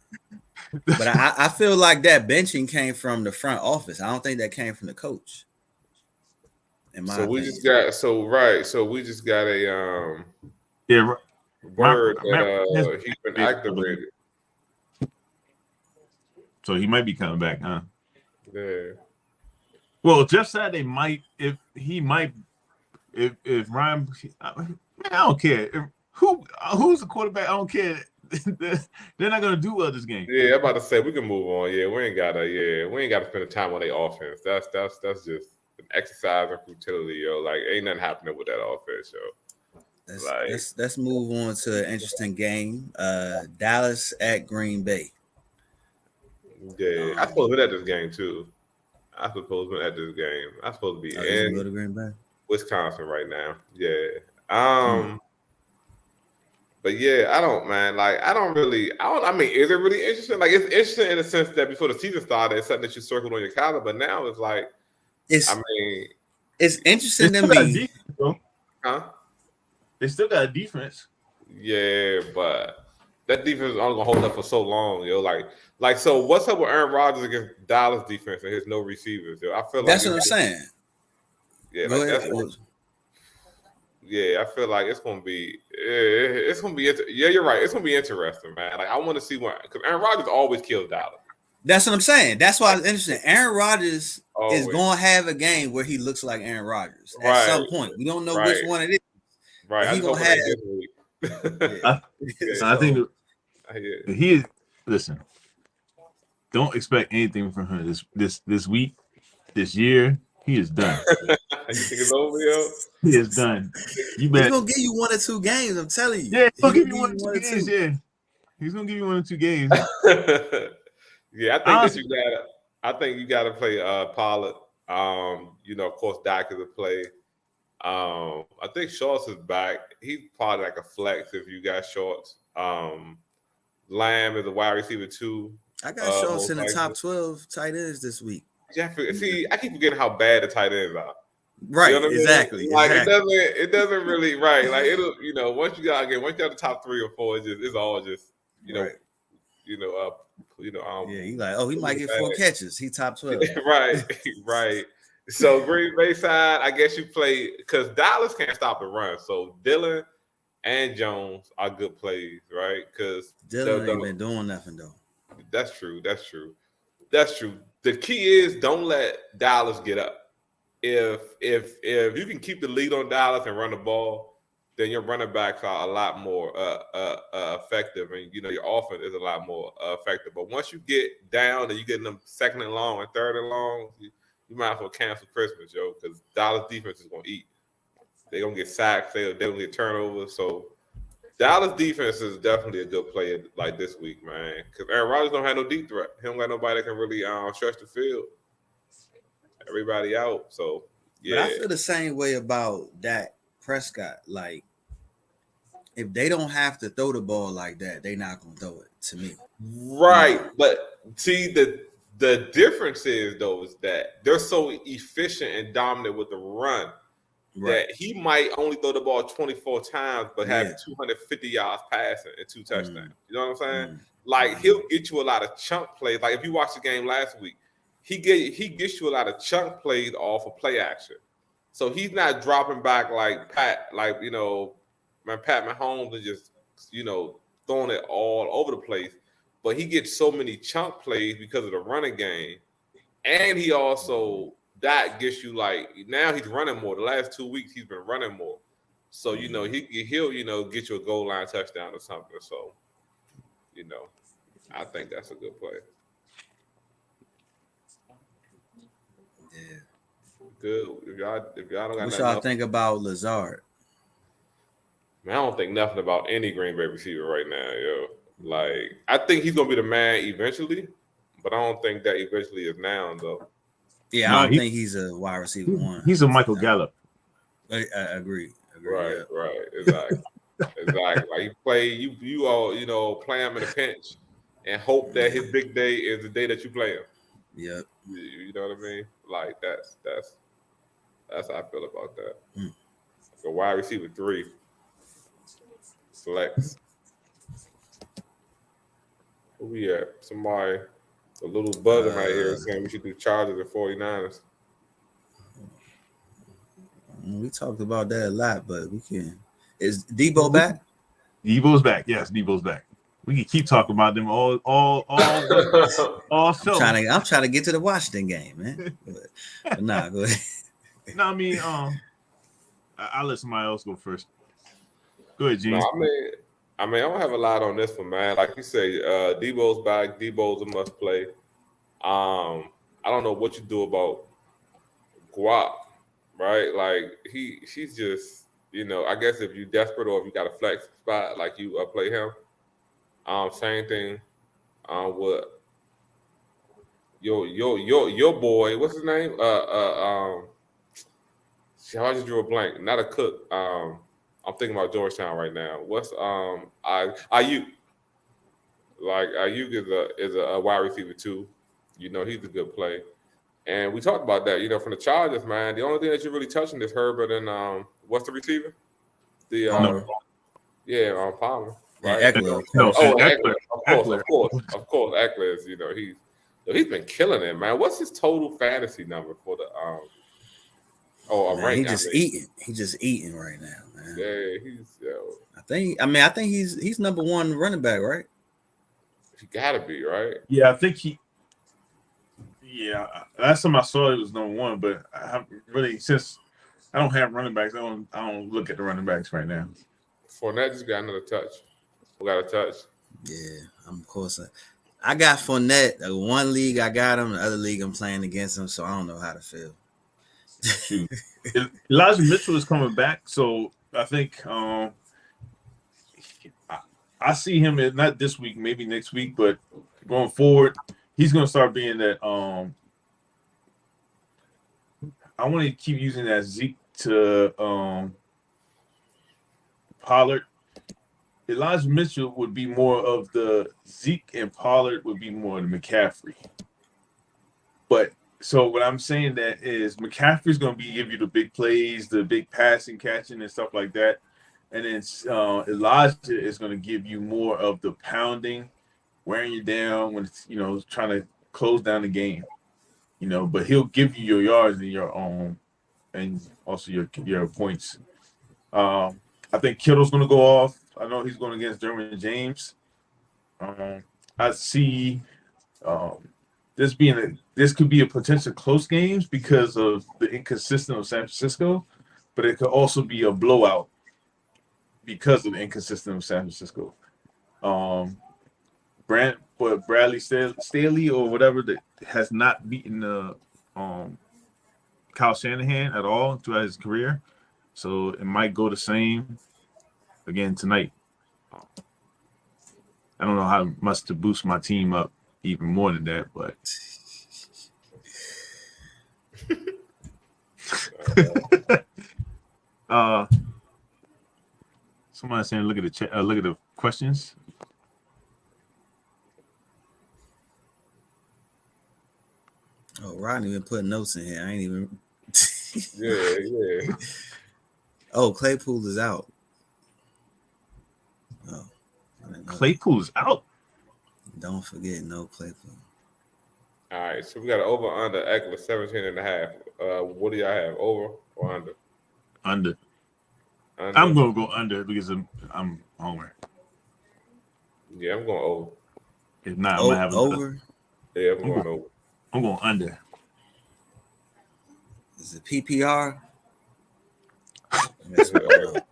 [SPEAKER 4] But I feel like that benching came from the front office. I don't think that came from the coach.
[SPEAKER 3] So we just got a word that he's been activated.
[SPEAKER 1] So he might be coming back, huh?
[SPEAKER 3] Yeah.
[SPEAKER 1] Well, Jeff said they might if Ryan. I don't care. Who's the quarterback? I don't care. They're not gonna do well this game.
[SPEAKER 3] Yeah, I'm about to say we can move on. Yeah, we ain't gotta spend the time on their offense. That's just an exercise in futility, yo. Like ain't nothing happening with that offense, yo.
[SPEAKER 4] Let's move on to an interesting game. Dallas at Green Bay.
[SPEAKER 3] Yeah, I'm supposed to be at this game too. I'm supposed to be in
[SPEAKER 4] go to Green Bay?
[SPEAKER 3] Wisconsin right now. Yeah. But yeah, I mean, is it really interesting? Like, it's interesting in the sense that before the season started, it's something that you circled on your calendar. But now it's like,
[SPEAKER 4] it's interesting to me.
[SPEAKER 3] Huh?
[SPEAKER 1] They still got a defense.
[SPEAKER 3] Yeah, but that defense is only gonna hold up for so long, yo. Like, so what's up with Aaron Rodgers against Dallas defense and his no receivers, yo? I feel
[SPEAKER 4] that's what I'm saying.
[SPEAKER 3] Yeah,
[SPEAKER 4] go
[SPEAKER 3] like
[SPEAKER 4] ahead.
[SPEAKER 3] Yeah, I feel like it's gonna be. Yeah, you're right. It's gonna be interesting, man. Like I want to see what because Aaron Rodgers always kills Dallas.
[SPEAKER 4] That's what I'm saying. That's why it's interesting. Aaron Rodgers is
[SPEAKER 3] Always.
[SPEAKER 4] going to have a game where he looks like Aaron Rodgers at
[SPEAKER 3] Right.
[SPEAKER 4] some point. We don't know
[SPEAKER 3] Right.
[SPEAKER 4] which one it is.
[SPEAKER 3] Right.
[SPEAKER 4] He
[SPEAKER 3] I
[SPEAKER 4] gonna
[SPEAKER 3] just
[SPEAKER 4] have.
[SPEAKER 3] hope it ain't this week.
[SPEAKER 1] I think
[SPEAKER 3] Yeah.
[SPEAKER 1] he is. Listen, don't expect anything from him this week, this year. He is done.
[SPEAKER 3] You think it's over, yo?
[SPEAKER 1] He is done. You
[SPEAKER 4] He's
[SPEAKER 1] bet.
[SPEAKER 4] gonna give you 1 or 2 games. I'm telling you.
[SPEAKER 1] Yeah, he's gonna
[SPEAKER 4] He
[SPEAKER 1] give you 1 or 2 games. Yeah, he's gonna give you 1 or 2 games.
[SPEAKER 3] Yeah, I think you gotta play Pollard. You know, of course, Dak is a play. I think Schultz is back. He's probably like a flex if you got Schultz. Lamb is a wide receiver 2.
[SPEAKER 4] I got Schultz in the top 12 tight ends this week.
[SPEAKER 3] See, I keep forgetting how bad the tight ends are.
[SPEAKER 4] Right,
[SPEAKER 3] You know what I mean?
[SPEAKER 4] exactly.
[SPEAKER 3] Like
[SPEAKER 4] exactly.
[SPEAKER 3] it doesn't really right. Like it'll, you know, once you got the top 3 or 4, it's all just, you know,
[SPEAKER 4] Right. Yeah, he like, he might get 4 catches. He top 12.
[SPEAKER 3] right. So Green Bay side, I guess you play because Dallas can't stop the run. So Dillon and Jones are good plays, right? Because
[SPEAKER 4] Dillon ain't been doing nothing though.
[SPEAKER 3] That's true. The key is don't let Dallas get up. If you can keep the lead on Dallas and run the ball, then your running backs are a lot more effective, and you know your offense is a lot more effective. But once you get down and you get them 2nd and long and 3rd and long, you might as well cancel Christmas, yo, because Dallas defense is gonna eat. They're gonna get sacks. They're gonna get turnovers. So Dallas defense is definitely a good player like this week, man. Because Aaron Rodgers don't have no deep threat. He don't got nobody that can really stretch the field. Everybody out. So yeah.
[SPEAKER 4] But I feel the same way about Dak Prescott. Like, if they don't have to throw the ball like that, they're not gonna throw it to me.
[SPEAKER 3] Right. But see, the difference is though is that they're so efficient and dominant with the run.
[SPEAKER 4] Right.
[SPEAKER 3] That he might only throw the ball 24 times, but have 250 yards passing and 2 touchdowns. You know what I'm saying? Like he'll get you a lot of chunk plays. Like if you watched the game last week, he gets you a lot of chunk plays off of play action. So he's not dropping back like Pat Mahomes and just throwing it all over the place. But he gets so many chunk plays because of the running game, and he also. That gets you now he's running more. The last 2 weeks he's been running more, so he'll get you a goal line touchdown or something. So I think that's a good play.
[SPEAKER 4] Yeah,
[SPEAKER 3] good. If y'all don't got
[SPEAKER 4] what y'all think about Lazard?
[SPEAKER 3] Man, I don't think nothing about any Green Bay receiver right now, yo. Like I think he's gonna be the man eventually, but I don't think that eventually is now though.
[SPEAKER 4] Yeah, I don't think he's a wide receiver 1.
[SPEAKER 1] He's a Michael Gallup.
[SPEAKER 4] I agree.
[SPEAKER 3] Right, exactly. Exactly. Like you play, you all, play him in a pinch and hope that his big day is the day that you play him.
[SPEAKER 4] Yep.
[SPEAKER 3] You know what I mean? Like that's how I feel about that. A wide receiver 3. Flex. Who we at? Somebody. A little buzzing right here saying we should do Chargers and 49ers.
[SPEAKER 4] We talked about that a lot, but we can. Is Debo back?
[SPEAKER 1] Debo's back. Yes, Debo's back. We can keep talking about them all show.
[SPEAKER 4] I'm trying to get to the Washington game, man. But nah, go ahead.
[SPEAKER 1] No, I mean, I'll let somebody else go first. Go ahead, Gene.
[SPEAKER 3] No, I don't have a lot on this one, man. Like you say, Debo's back. Debo's a must play. I don't know what you do about Guap, right? Like she's just, I guess if you're desperate or if you got a flex spot, like you play him. Same thing with your boy. What's his name? I just drew a blank. Not a Cook. I'm thinking about Georgetown right now. What's Ayuk? Like Ayuk is a wide receiver too. He's a good play. And we talked about that. From the Chargers, man. The only thing that you're really touching is Herbert and what's the receiver? Palmer. Right?
[SPEAKER 1] Eckler.
[SPEAKER 3] Eckler. Of course. Eckler is. He's been killing it, man. What's his total fantasy number for the rank?
[SPEAKER 4] He's just eating. He's just eating right now, man. man.
[SPEAKER 3] Yeah, he's
[SPEAKER 4] I think he's number one running back, right?
[SPEAKER 3] he gotta be right.
[SPEAKER 1] Yeah, I think he. Yeah, last time I saw it was number one, but I haven't really since I don't have running backs. I don't look at the running backs right now.
[SPEAKER 3] Fournette just got another touch. We got a touch.
[SPEAKER 4] Yeah, of course. I got Fournette. One league I got him, the other league I'm playing against him, so I don't know how to feel.
[SPEAKER 1] Shoot, Elijah Mitchell is coming back, so I think I see him not this week, maybe next week, but going forward, he's going to start being that. I want to keep using that Zeke to Pollard. Elijah Mitchell would be more of the Zeke, and Pollard would be more of the McCaffrey. But so what I'm saying that is McCaffrey's going to give you the big plays, the big passing, catching, and stuff like that. And then Elijah is going to give you more of the pounding, wearing you down when it's, trying to close down the game. But he'll give you your yards and your and also your points. I think Kittle's going to go off. I know he's going against Derwin James. I see this could be a potential close games because of the inconsistent of San Francisco, but it could also be a blowout because of the inconsistent of San Francisco. Bradley Staley or whatever that has not beaten Kyle Shanahan at all throughout his career, so it might go the same again tonight. I don't know how much to boost my team up even more than that, but somebody saying look at the look at the questions.
[SPEAKER 4] Oh, Rodney been putting notes in here. I ain't even.
[SPEAKER 3] Yeah.
[SPEAKER 4] Oh, Claypool is out. Oh,
[SPEAKER 1] Claypool is out.
[SPEAKER 4] Don't forget, no Claypool.
[SPEAKER 3] All right, so we got an over under Eckler 17.5. What do y'all have? Over or under?
[SPEAKER 1] Under.
[SPEAKER 3] Under.
[SPEAKER 1] I'm gonna go under because I'm Homer.
[SPEAKER 3] Yeah, I'm going over.
[SPEAKER 1] If not, I'm gonna have
[SPEAKER 3] over. Yeah, I'm going over.
[SPEAKER 1] I'm going under.
[SPEAKER 4] Is it PPR?
[SPEAKER 3] All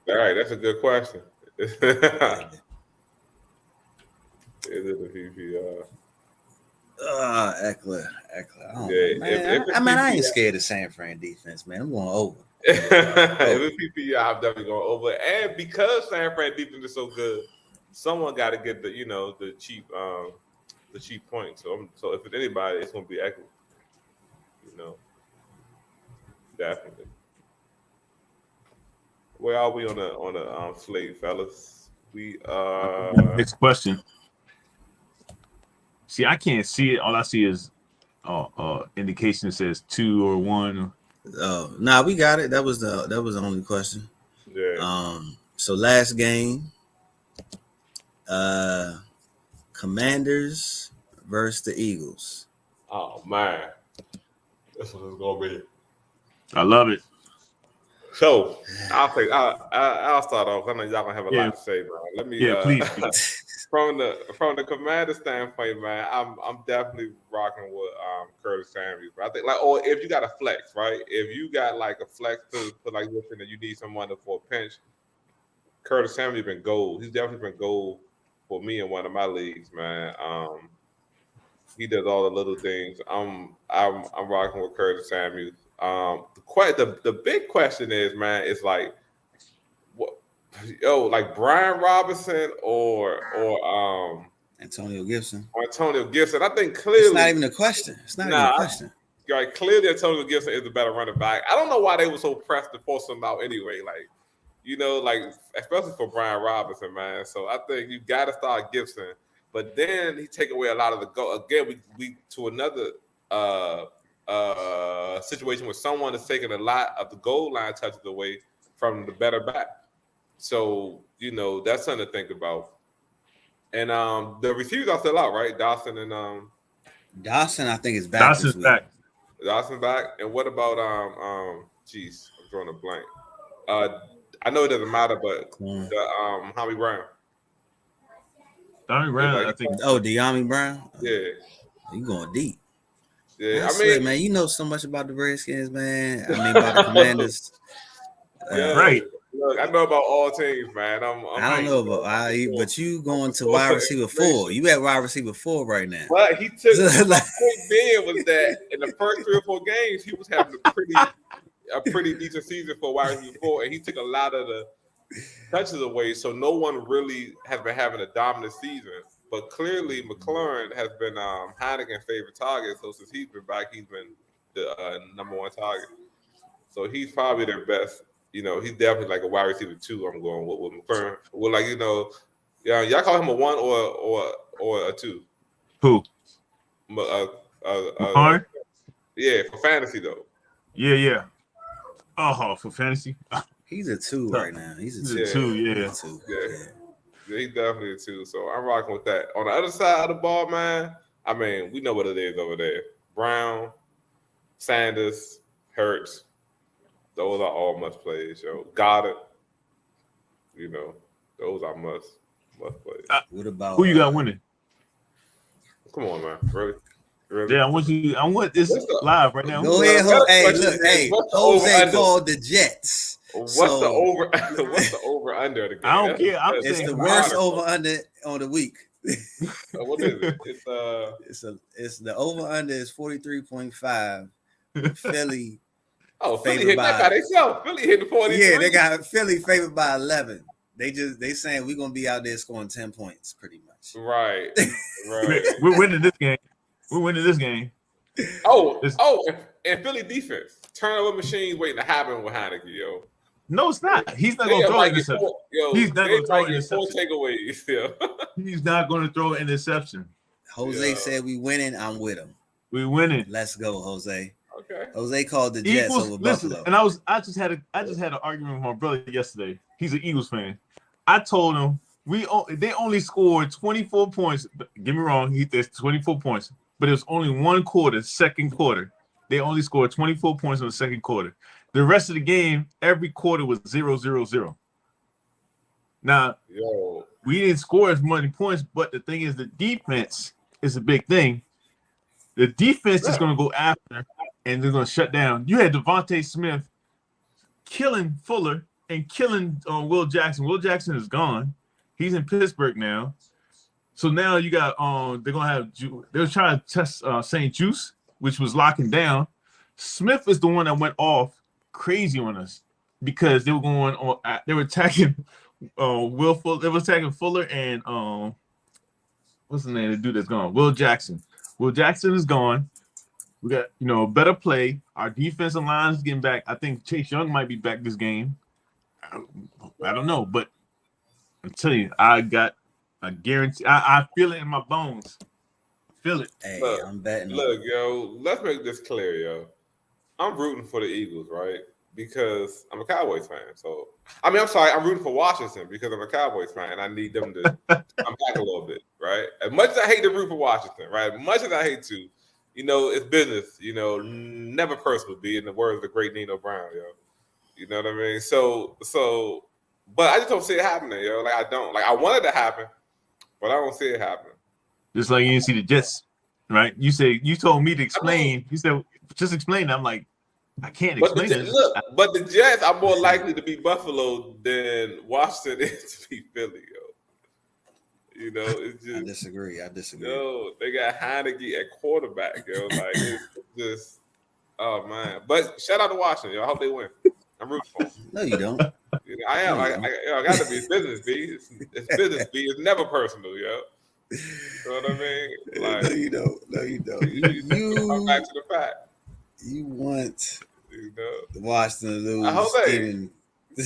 [SPEAKER 3] right, that's a good question. Is it a PPR?
[SPEAKER 4] Eckler.
[SPEAKER 3] I
[SPEAKER 4] ain't scared of San Fran defense, man. I'm going over.
[SPEAKER 3] If it's PPR, I'm definitely going over. And because San Fran defense is so good, someone got to get the cheap point. So if it's anybody, it's going to be Eckler. Definitely. Where are we on the slate, fellas? We
[SPEAKER 1] Next question. See, I can't see it. All I see is indication that says 2 or 1.
[SPEAKER 4] Oh, nah, we got it. That was the only question.
[SPEAKER 3] Yeah.
[SPEAKER 4] So last game, Commanders versus the Eagles.
[SPEAKER 3] Oh man, that's what it's gonna be.
[SPEAKER 1] I love it.
[SPEAKER 3] So I'll start off. I know y'all gonna have a lot to say, man. Let me.
[SPEAKER 1] Please.
[SPEAKER 3] From the Commander standpoint, man, I'm definitely rocking with Curtis Samuels. But I think or if you got a flex, right? If you got like a flex to put like this in that you need someone for a pinch, Curtis Samuels been gold. He's definitely been gold for me in one of my leagues, man. He does all the little things. I'm rocking with Curtis Samuels. The big question is, man, it's like what like Brian Robinson or
[SPEAKER 4] Antonio Gibson.
[SPEAKER 3] Antonio Gibson. I think clearly
[SPEAKER 4] it's not even a question. It's not even a question.
[SPEAKER 3] Right, clearly Antonio Gibson is the better running back. I don't know why they were so pressed to force him out anyway. Especially for Brian Robinson, man. So I think you got to start Gibson. But then he take away a lot of the goal. Again, we to another situation where someone is taking a lot of the goal line touches away from the better back. So, that's something to think about. And the receivers are still out, right? Dawson, I think, is back.
[SPEAKER 1] Dawson's back.
[SPEAKER 3] Dawson's back. And what about I'm drawing a blank. I know it doesn't matter, but
[SPEAKER 4] Corn.
[SPEAKER 3] the Tommy Brown.
[SPEAKER 1] Donnie Brown, I think.
[SPEAKER 4] Oh, De'Ami Brown.
[SPEAKER 3] Yeah,
[SPEAKER 4] You going deep?
[SPEAKER 3] yeah.
[SPEAKER 4] That's
[SPEAKER 3] I mean,
[SPEAKER 4] it, man. You know so much about the Redskins, man. I mean, about the Commanders.
[SPEAKER 3] yeah.
[SPEAKER 1] Right.
[SPEAKER 3] Look, I know about all teams, man.
[SPEAKER 4] I don't know about but you going to wide receiver 4. You at wide receiver 4 right now.
[SPEAKER 3] But he took
[SPEAKER 4] So,
[SPEAKER 3] my point being was that in the first 3 or 4 games, he was having a pretty decent season for wide receiver 4, and he took a lot of the touches away. So no one really has been having a dominant season. But clearly, McLaurin has been Heineken's favorite target. So since he's been back, he's been the number 1 target. So he's probably their best. You know, he's definitely like a wide receiver 2. I'm going with McLaurin. Well, like, you know, y'all call him a 1 or a 2.
[SPEAKER 1] Who?
[SPEAKER 3] McLaurin? Yeah, for fantasy though.
[SPEAKER 1] Yeah. Oh, for fantasy.
[SPEAKER 4] He's a 2 right now. He's a 2.
[SPEAKER 1] He's a 2, yeah.
[SPEAKER 4] He's a 2.
[SPEAKER 3] Yeah, he's definitely a 2. So I'm rocking with that. On the other side of the ball, man, I mean, we know what it is over there. Brown, Sanders, Hurts. Those are all must plays, yo. Goddard, you know, those are must plays.
[SPEAKER 4] What about
[SPEAKER 1] Who you got winning?
[SPEAKER 3] Come on, man. Really?
[SPEAKER 1] Yeah, I want this live right now.
[SPEAKER 4] Go ahead, hey, look, hey, Jose called the Jets.
[SPEAKER 3] What's the over? What's the over under the game?
[SPEAKER 1] I don't care.
[SPEAKER 4] It's the worst over under on the week.
[SPEAKER 3] What is it?
[SPEAKER 4] It's the over under is 43.5. Philly.
[SPEAKER 3] Oh, Philly hit that by themselves. Philly hit the 43.
[SPEAKER 4] Yeah, they got Philly favored by 11. They saying we're gonna be out there scoring 10 points, pretty much.
[SPEAKER 3] Right.
[SPEAKER 1] We're winning this game.
[SPEAKER 3] And Philly defense turnover machines waiting to happen with Heineke, yo.
[SPEAKER 1] No, it's not. He's not going to throw an interception. He's not going to throw an interception.
[SPEAKER 3] 4 takeaways. Yeah.
[SPEAKER 1] He's not going to throw an interception.
[SPEAKER 4] Jose said we winning. I'm with him.
[SPEAKER 1] We winning.
[SPEAKER 4] Let's go, Jose.
[SPEAKER 3] Okay.
[SPEAKER 4] Jose called the Jets over Buffalo.
[SPEAKER 1] And I just had an argument with my brother yesterday. He's an Eagles fan. I told him they only scored 24 points. Get me wrong, there's 24 points, but it was only one quarter, second quarter. They only scored 24 points in the second quarter. The rest of the game, every quarter was 0-0-0. Now, we didn't score as many points, but the thing is, the defense is a big thing. The defense is going to go after, and they're going to shut down. You had Devontae Smith killing Fuller and killing Will Jackson. Will Jackson is gone. He's in Pittsburgh now. So now you got they're going to have they're trying to test St. Juice, which was locking down. Smith is the one that went off crazy on us because they were going on. They were attacking Will Fuller. They were attacking Fuller and what's the name? The dude that's gone. Will Jackson. Will Jackson is gone. We got a better play. Our defensive line is getting back. I think Chase Young might be back this game. I don't know, but I'm telling you, I guarantee. I feel it in my bones. Feel it.
[SPEAKER 4] Hey,
[SPEAKER 3] look,
[SPEAKER 4] I'm betting.
[SPEAKER 3] Look, yo, let's make this clear, yo. I'm rooting for the Eagles, right? Because I'm a Cowboys fan. So, I'm sorry, I'm rooting for Washington because I'm a Cowboys fan and I need them to come back a little bit, right? As much as I hate to root for Washington, right? As much as I hate to, it's business, never personal, be in the words of the great Nino Brown, yo. You know what I mean? So, but I just don't see it happening, yo. Like, I don't. Like, I want it to happen, but I don't see it happening.
[SPEAKER 1] Just like you didn't see the Jets, right? You told me to explain. You said, just explain. I'm like, I can't explain it.
[SPEAKER 3] Look, but the Jets are more likely to beat Buffalo than Washington is to beat Philly, yo. It's just.
[SPEAKER 4] I disagree.
[SPEAKER 3] Yo, they got Heineke at quarterback, yo. Like, it's just, oh man. But shout out to Washington, yo. I hope they win. I'm rooting for them.
[SPEAKER 4] No, you don't.
[SPEAKER 3] I am. I got to be business, B. It's business, B. It's never personal, yo. You know what I mean? Like,
[SPEAKER 4] No, you don't.
[SPEAKER 3] You come back to the fact.
[SPEAKER 4] You want Washington to lose.
[SPEAKER 3] I hope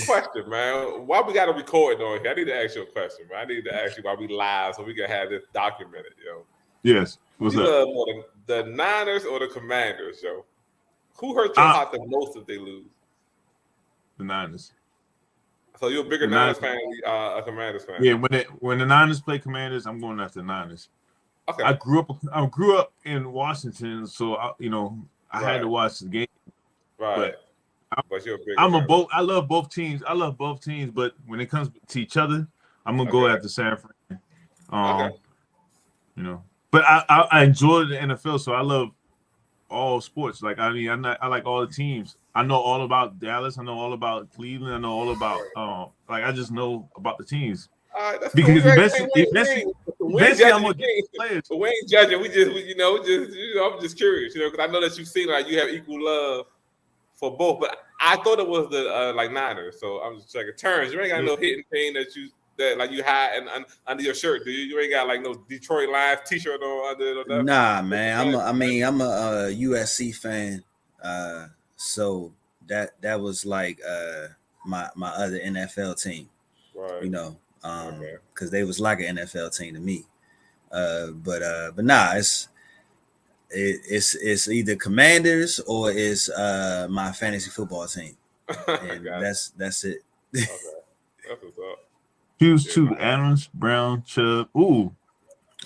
[SPEAKER 3] question, man. Why we got to record on here? I need to ask you a question, man. I need to ask you why we live so we can have this documented, yo.
[SPEAKER 1] Yes. What's up?
[SPEAKER 3] The Niners or the Commanders, yo? Who hurt your heart the most if they lose?
[SPEAKER 1] The Niners.
[SPEAKER 3] So you're a bigger Niners fan than a Commanders fan?
[SPEAKER 1] Yeah, when the Niners play Commanders, I'm going after the Niners.
[SPEAKER 3] Okay.
[SPEAKER 1] I grew up in Washington, so I had to watch the game.
[SPEAKER 3] Right.
[SPEAKER 1] But
[SPEAKER 3] but you're a big.
[SPEAKER 1] I'm a both. I love both teams. But when it comes to each other, I'm gonna go after San Fran.
[SPEAKER 3] Okay.
[SPEAKER 1] You know, but I enjoy the NFL, so I love all sports. Like I mean, I like all the teams. I know all about Dallas. I know all about Cleveland. I know all about like I just know about the teams.
[SPEAKER 3] All right, that's
[SPEAKER 1] Because
[SPEAKER 3] cool.
[SPEAKER 1] eventually I'm gonna get players.
[SPEAKER 3] But we ain't judging. I'm just curious, because I know that you seem like you have equal love for both. But I thought it was the like Niners, so I'm just checking. Terrence, you ain't got no hidden pain that like you hide and under your shirt, do you? You ain't got like no Detroit Lions T-shirt on under it or nothing.
[SPEAKER 4] Nah, man. I'm a USC fan. So that was like my other NFL team.
[SPEAKER 3] Right.
[SPEAKER 4] You know, because they was like an NFL team to me. But nah, it's either Commanders or it's my fantasy football team, and that's it.
[SPEAKER 3] Okay. That's what's up.
[SPEAKER 1] Choose two: Adams, Brown, Chubb. Ooh,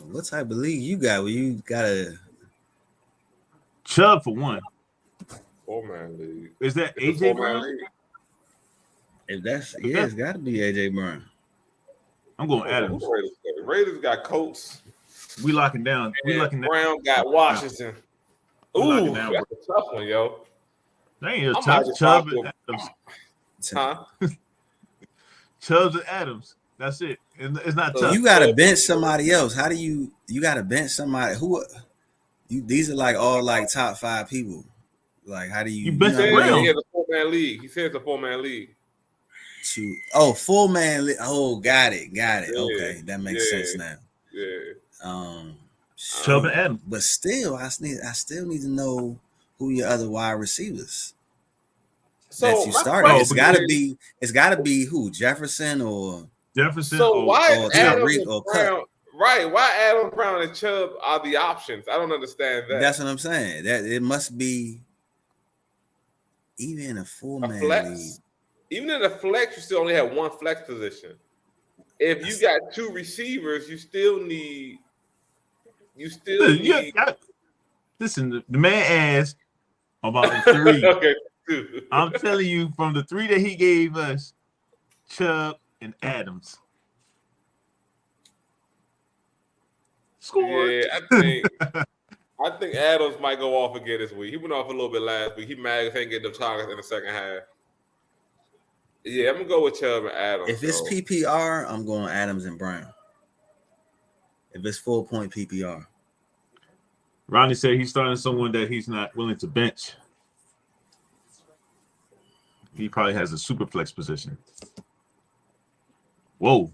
[SPEAKER 4] what type of league you got? Well, you got a
[SPEAKER 1] Chubb for one.
[SPEAKER 3] 4-man league.
[SPEAKER 1] Is that AJ Brown?
[SPEAKER 3] League.
[SPEAKER 4] If that's it's got to be AJ Brown.
[SPEAKER 1] I'm going Adams.
[SPEAKER 3] Raiders got Colts.
[SPEAKER 1] We locking down.
[SPEAKER 3] Brown got Washington. Ooh, that's a tough one, yo.
[SPEAKER 1] That ain't a tough. Chubb and Adams.
[SPEAKER 3] Huh?
[SPEAKER 1] Chubbs and Adams. That's it. It's not tough.
[SPEAKER 4] You got to bench somebody else. How do you got to bench somebody who? These are like all like top 5 people. Like how do you?
[SPEAKER 1] You bench
[SPEAKER 3] Brown. He has a 4-man league. He says it's a 4-man league.
[SPEAKER 4] 4-man league. Oh, got it.
[SPEAKER 3] Yeah.
[SPEAKER 4] Okay, that makes sense now.
[SPEAKER 3] Yeah.
[SPEAKER 1] Chubb and Adams.
[SPEAKER 4] But still, I still need to know who your other wide receivers that you started. It's gotta be who? Jefferson.
[SPEAKER 3] So why Adams
[SPEAKER 4] or
[SPEAKER 3] Brown? Right? Why Adams Brown and Chubb are the options? I don't understand that.
[SPEAKER 4] That's what I'm saying. That it must be even in a 4-man league.
[SPEAKER 3] Even in a flex, you still only have one flex position. If you got 2 receivers, you still need.
[SPEAKER 1] Listen, the man asked about the 3.
[SPEAKER 3] Okay.
[SPEAKER 1] I'm telling you, from the 3 that he gave us, Chubb and Adams. Score.
[SPEAKER 3] Yeah, I think Adams might go off again this week. He went off a little bit last week. He mad because he ain't getting the targets in the second half. Yeah, I'm gonna go with Chubb and Adams.
[SPEAKER 4] If it's PPR, I'm going Adams and Brown. If it's 4-point PPR.
[SPEAKER 1] Ronnie said he's starting someone that he's not willing to bench. He probably has a super flex position. Whoa.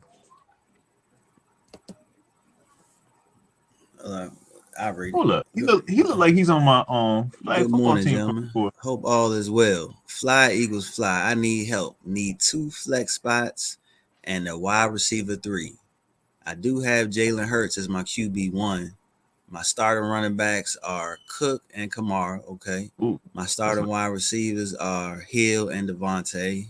[SPEAKER 4] I read.
[SPEAKER 1] Hold up. He look like he's on my
[SPEAKER 4] Good morning, gentlemen. Hope all is well. Fly Eagles fly. I need help. Need 2 flex spots and a wide receiver 3. I do have Jalen Hurts as my QB1. My starting running backs are Cook and Kamara. Okay.
[SPEAKER 1] Ooh,
[SPEAKER 4] my starting wide receivers are Hill and Devontae.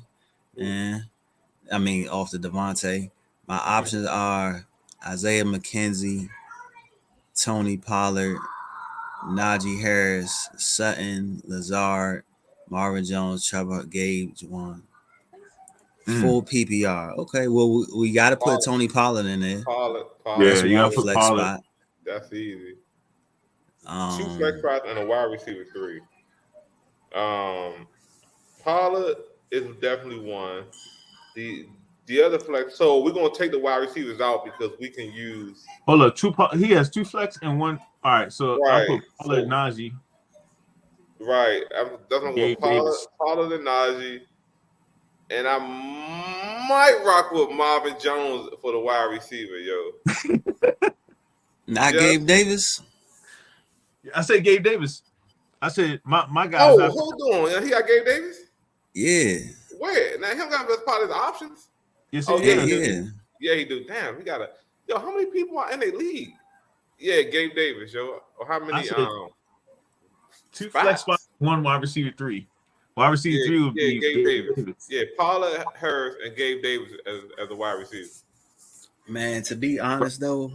[SPEAKER 4] Off the Devontae. My options are Isaiah McKenzie, Tony Pollard, Najee Harris, Sutton, Lazard, Marvin Jones, Trevor, Gabe, Juwan. Full PPR. Okay, well, we got to put Tony Pollard in there.
[SPEAKER 3] Pollard.
[SPEAKER 1] Yeah, you got to put Pollard.
[SPEAKER 4] Spot.
[SPEAKER 3] That's easy. 2 flex spots and a wide receiver 3. Pollard is definitely one. The other flex. So we're gonna take the wide receivers out because we can use.
[SPEAKER 1] Hold up, he has 2 flex and 1. All right, so I'll put Pollard, Najee.
[SPEAKER 3] Right, that's what I'm going Pollard and Najee, and I might rock with Marvin Jones for the wide receiver, yo.
[SPEAKER 4] Not Gabe Davis.
[SPEAKER 1] I said Gabe Davis. I said my guy.
[SPEAKER 3] Oh, hold on, he got Gabe Davis.
[SPEAKER 4] Yeah.
[SPEAKER 3] Where now? Him got part of his options.
[SPEAKER 1] Yes,
[SPEAKER 3] yeah, he do. Damn, we gotta. Yo, how many people are in the league? Yeah, Gabe Davis, yo. Or how many?
[SPEAKER 1] 2 flex spots, 1 wide receiver 3. Wide receiver 3 would be
[SPEAKER 3] Gabe Davis. Yeah, Pollard, Hurst, and Gabe Davis as a wide receiver.
[SPEAKER 4] Man, to be honest though,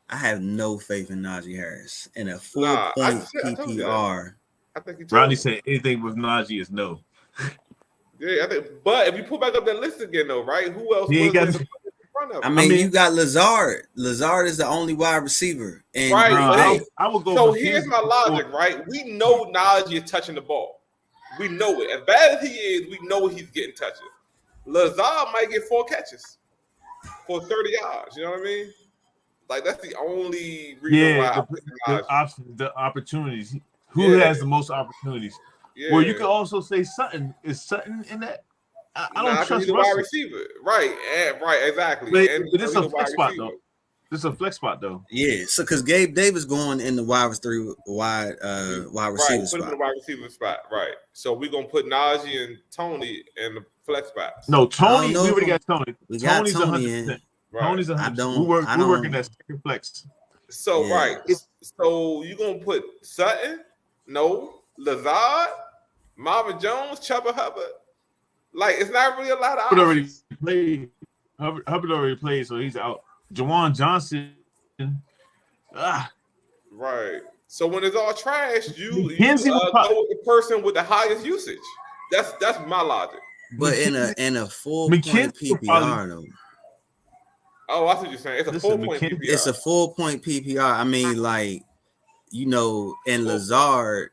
[SPEAKER 4] I have no faith in Najee Harris in a 4-point PPR.
[SPEAKER 3] I think he.
[SPEAKER 1] Rodney said anything with Najee is no.
[SPEAKER 3] Yeah, I think. But if you pull back up that list again, though, right? Who else
[SPEAKER 1] He
[SPEAKER 3] was
[SPEAKER 1] ain't
[SPEAKER 3] there
[SPEAKER 1] got.
[SPEAKER 3] to put in front of
[SPEAKER 4] I
[SPEAKER 3] him?
[SPEAKER 4] mean, you got Lazard. Lazard is the only wide receiver in
[SPEAKER 3] Right,
[SPEAKER 4] Green
[SPEAKER 3] but
[SPEAKER 4] Bay.
[SPEAKER 1] I would go.
[SPEAKER 3] So
[SPEAKER 1] McKenzie
[SPEAKER 3] here's my logic, right? We know Najee is touching the ball. We know it. As bad as he is, we know he's getting touches. Lazard might get 4 catches for 30 yards. You know what I mean? Like that's the only reason why I'm picking Najee.
[SPEAKER 1] the opportunities. Who has the most opportunities?
[SPEAKER 3] Yeah.
[SPEAKER 1] Well, you could also say Sutton. Is Sutton in that? I don't trust
[SPEAKER 3] he's a
[SPEAKER 1] Russell.
[SPEAKER 3] wide receiver. Right, right, exactly.
[SPEAKER 1] But
[SPEAKER 3] And
[SPEAKER 1] it's a
[SPEAKER 3] wide
[SPEAKER 1] flex spot
[SPEAKER 3] receiver.
[SPEAKER 1] though. This is a flex spot though.
[SPEAKER 4] Yeah, so because Gabe Davis going in the wide receiver
[SPEAKER 3] Right,
[SPEAKER 4] spot.
[SPEAKER 3] put him in the wide receiver spot. Right. So we're gonna put Najee and Tony in the flex spots.
[SPEAKER 1] No, Tony. We already got Tony.
[SPEAKER 4] We got
[SPEAKER 1] Tony's
[SPEAKER 4] Tony
[SPEAKER 1] 100%.
[SPEAKER 3] Right.
[SPEAKER 1] Tony's 100%.
[SPEAKER 4] don't-
[SPEAKER 1] We're working that second flex.
[SPEAKER 3] So
[SPEAKER 4] Yeah.
[SPEAKER 3] right. So you gonna put Sutton? No. Lazard, Marvin Jones, Chuba Hubbard. Like it's not really a lot of
[SPEAKER 1] Hubbard already
[SPEAKER 3] options.
[SPEAKER 1] played. Hubbard already played, so he's out. Jawan Johnson.
[SPEAKER 3] Right. So when it's all trash, you go with the person with the highest usage. That's my logic.
[SPEAKER 4] But in a 4-point PPR though.
[SPEAKER 3] Oh, I see what you're saying. It's a 4-point PPR.
[SPEAKER 4] It's a 4-point PPR. I mean, like, you know, in Lazard,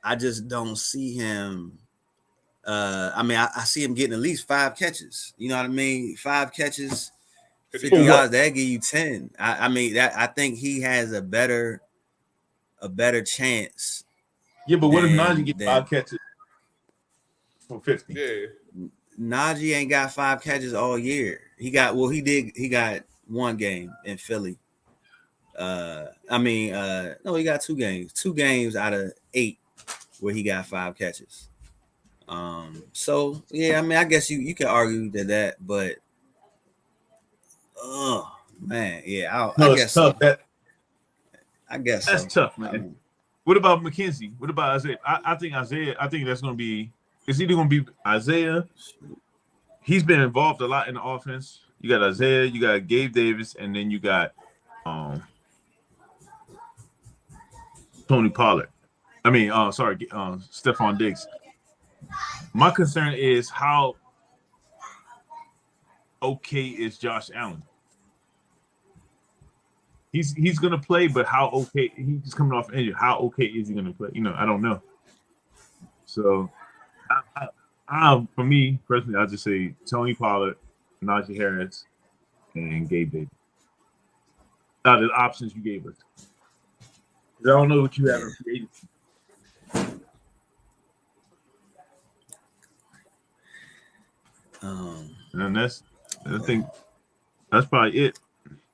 [SPEAKER 4] I just don't see him. I mean, I see him getting at least 5 catches. You know what I mean? 5 catches, 50 yards. That give you 10. I mean, that I think he has a better chance.
[SPEAKER 1] Yeah, but what if Najee get 5 catches for 50?
[SPEAKER 3] Yeah.
[SPEAKER 4] Najee ain't got 5 catches all year. He got he got 1 game in Philly. No, he got 2 games. 2 games out of 8 where he got 5 catches. So yeah, I mean, I guess you can argue that, but man, yeah, I guess
[SPEAKER 1] tough.
[SPEAKER 4] So. I guess
[SPEAKER 1] that's tough, man. What about McKenzie? What about Isaiah? I think Isaiah. I think that's going to be. It's either going to be Isaiah. He's been involved a lot in the offense. You got Isaiah. You got Gabe Davis, and then you got Tony Pollard. I mean, Stephon Diggs. My concern is how okay is Josh Allen? He's gonna play, but how okay? He's just coming off injury. How okay is he gonna play? You know, I don't know. So, for me personally, I just say Tony Pollard, Najee Harris, and Gabe Davis. Out of the options you gave us, I don't know what you have in free agency. And I think that's probably it.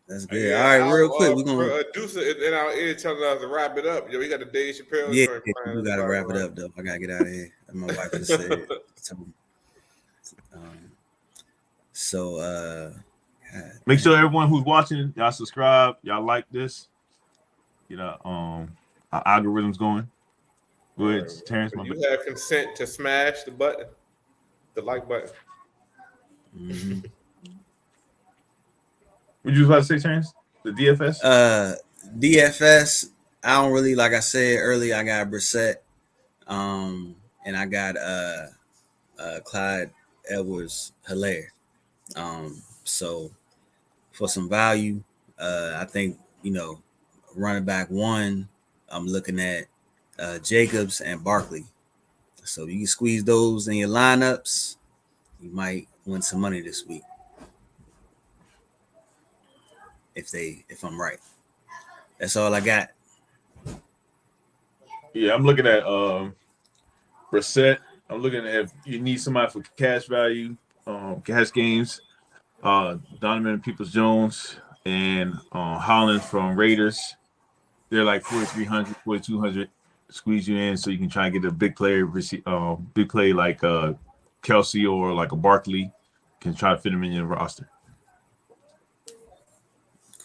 [SPEAKER 4] That's good. Yeah, all right, real quick, we're gonna
[SPEAKER 3] Deuce in our ear telling us to wrap it up. Yo, we got the Dave Chappelle.
[SPEAKER 4] Yeah, we gotta wrap it up though. I gotta get out of here. My wife just said.
[SPEAKER 1] Make sure everyone who's watching, y'all subscribe, y'all like this. You know, our algorithm's going. Go ahead, Terrence.
[SPEAKER 3] You have consent to smash the button, the like button.
[SPEAKER 4] Mm-hmm.
[SPEAKER 1] What you about to say, Terrence? The DFS?
[SPEAKER 4] DFS. I don't really, like I said earlier, I got Brissett, and I got Clyde Edwards-Helaire. So for some value, I think, you know, running back 1, I'm looking at Jacobs and Barkley. So you can squeeze those in your lineups. You might win some money this week. If I'm right. That's all I got.
[SPEAKER 1] Yeah, I'm looking at Brissett. I'm looking at if you need somebody for cash value, cash games, Donovan Peoples-Jones and Holland from Raiders. They're like 4,300, 4,200. Squeeze you in so you can try and get a big player, big play like Kelsey or like a Barkley. Can try to fit them in your roster.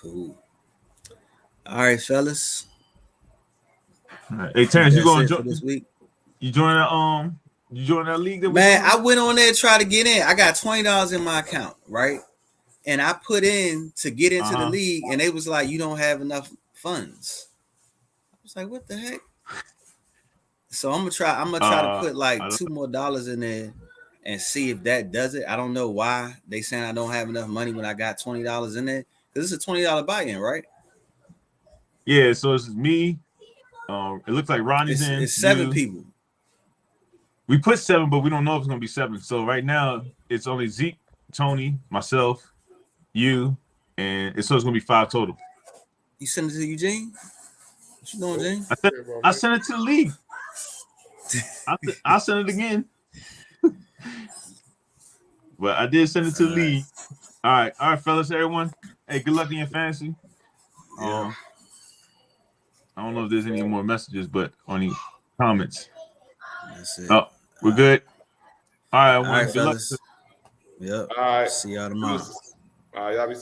[SPEAKER 4] Cool. All right, fellas.
[SPEAKER 1] All right. Hey, Terrence, you going to join
[SPEAKER 4] this week?
[SPEAKER 1] You join that league?
[SPEAKER 4] Man, I went on there to try to get in. I got $20 in my account, right? And I put in to get into the league, and they was like, "You don't have enough funds." I was like, "What the heck?" So I'm gonna try to put
[SPEAKER 1] I
[SPEAKER 4] like
[SPEAKER 1] don't-
[SPEAKER 4] $2 more in there and see if that does it. I don't know why they saying I don't have enough money when I got $20 in there, because it's a $20 buy-in, right?
[SPEAKER 1] Yeah, so it's me. It looks like Ronnie's in.
[SPEAKER 4] It's 7
[SPEAKER 1] you.
[SPEAKER 4] people.
[SPEAKER 1] We put 7, but we don't know if it's gonna be 7. So right now it's only Zeke, Tony, myself, you, and so it's gonna be 5 total.
[SPEAKER 4] You send it to Eugene? What you doing, Gene?
[SPEAKER 1] I sent it to the league. I'll send it again. But I did send it to the league. All right, fellas, everyone. Hey, good luck in your fantasy.
[SPEAKER 4] Yeah.
[SPEAKER 1] I don't know if there's any more messages, but any comments.
[SPEAKER 4] That's it.
[SPEAKER 1] Oh, we're good. All right,
[SPEAKER 4] All right,
[SPEAKER 1] good luck.
[SPEAKER 4] fellas. Yep.
[SPEAKER 3] All right.
[SPEAKER 4] See y'all tomorrow.
[SPEAKER 3] Y'all be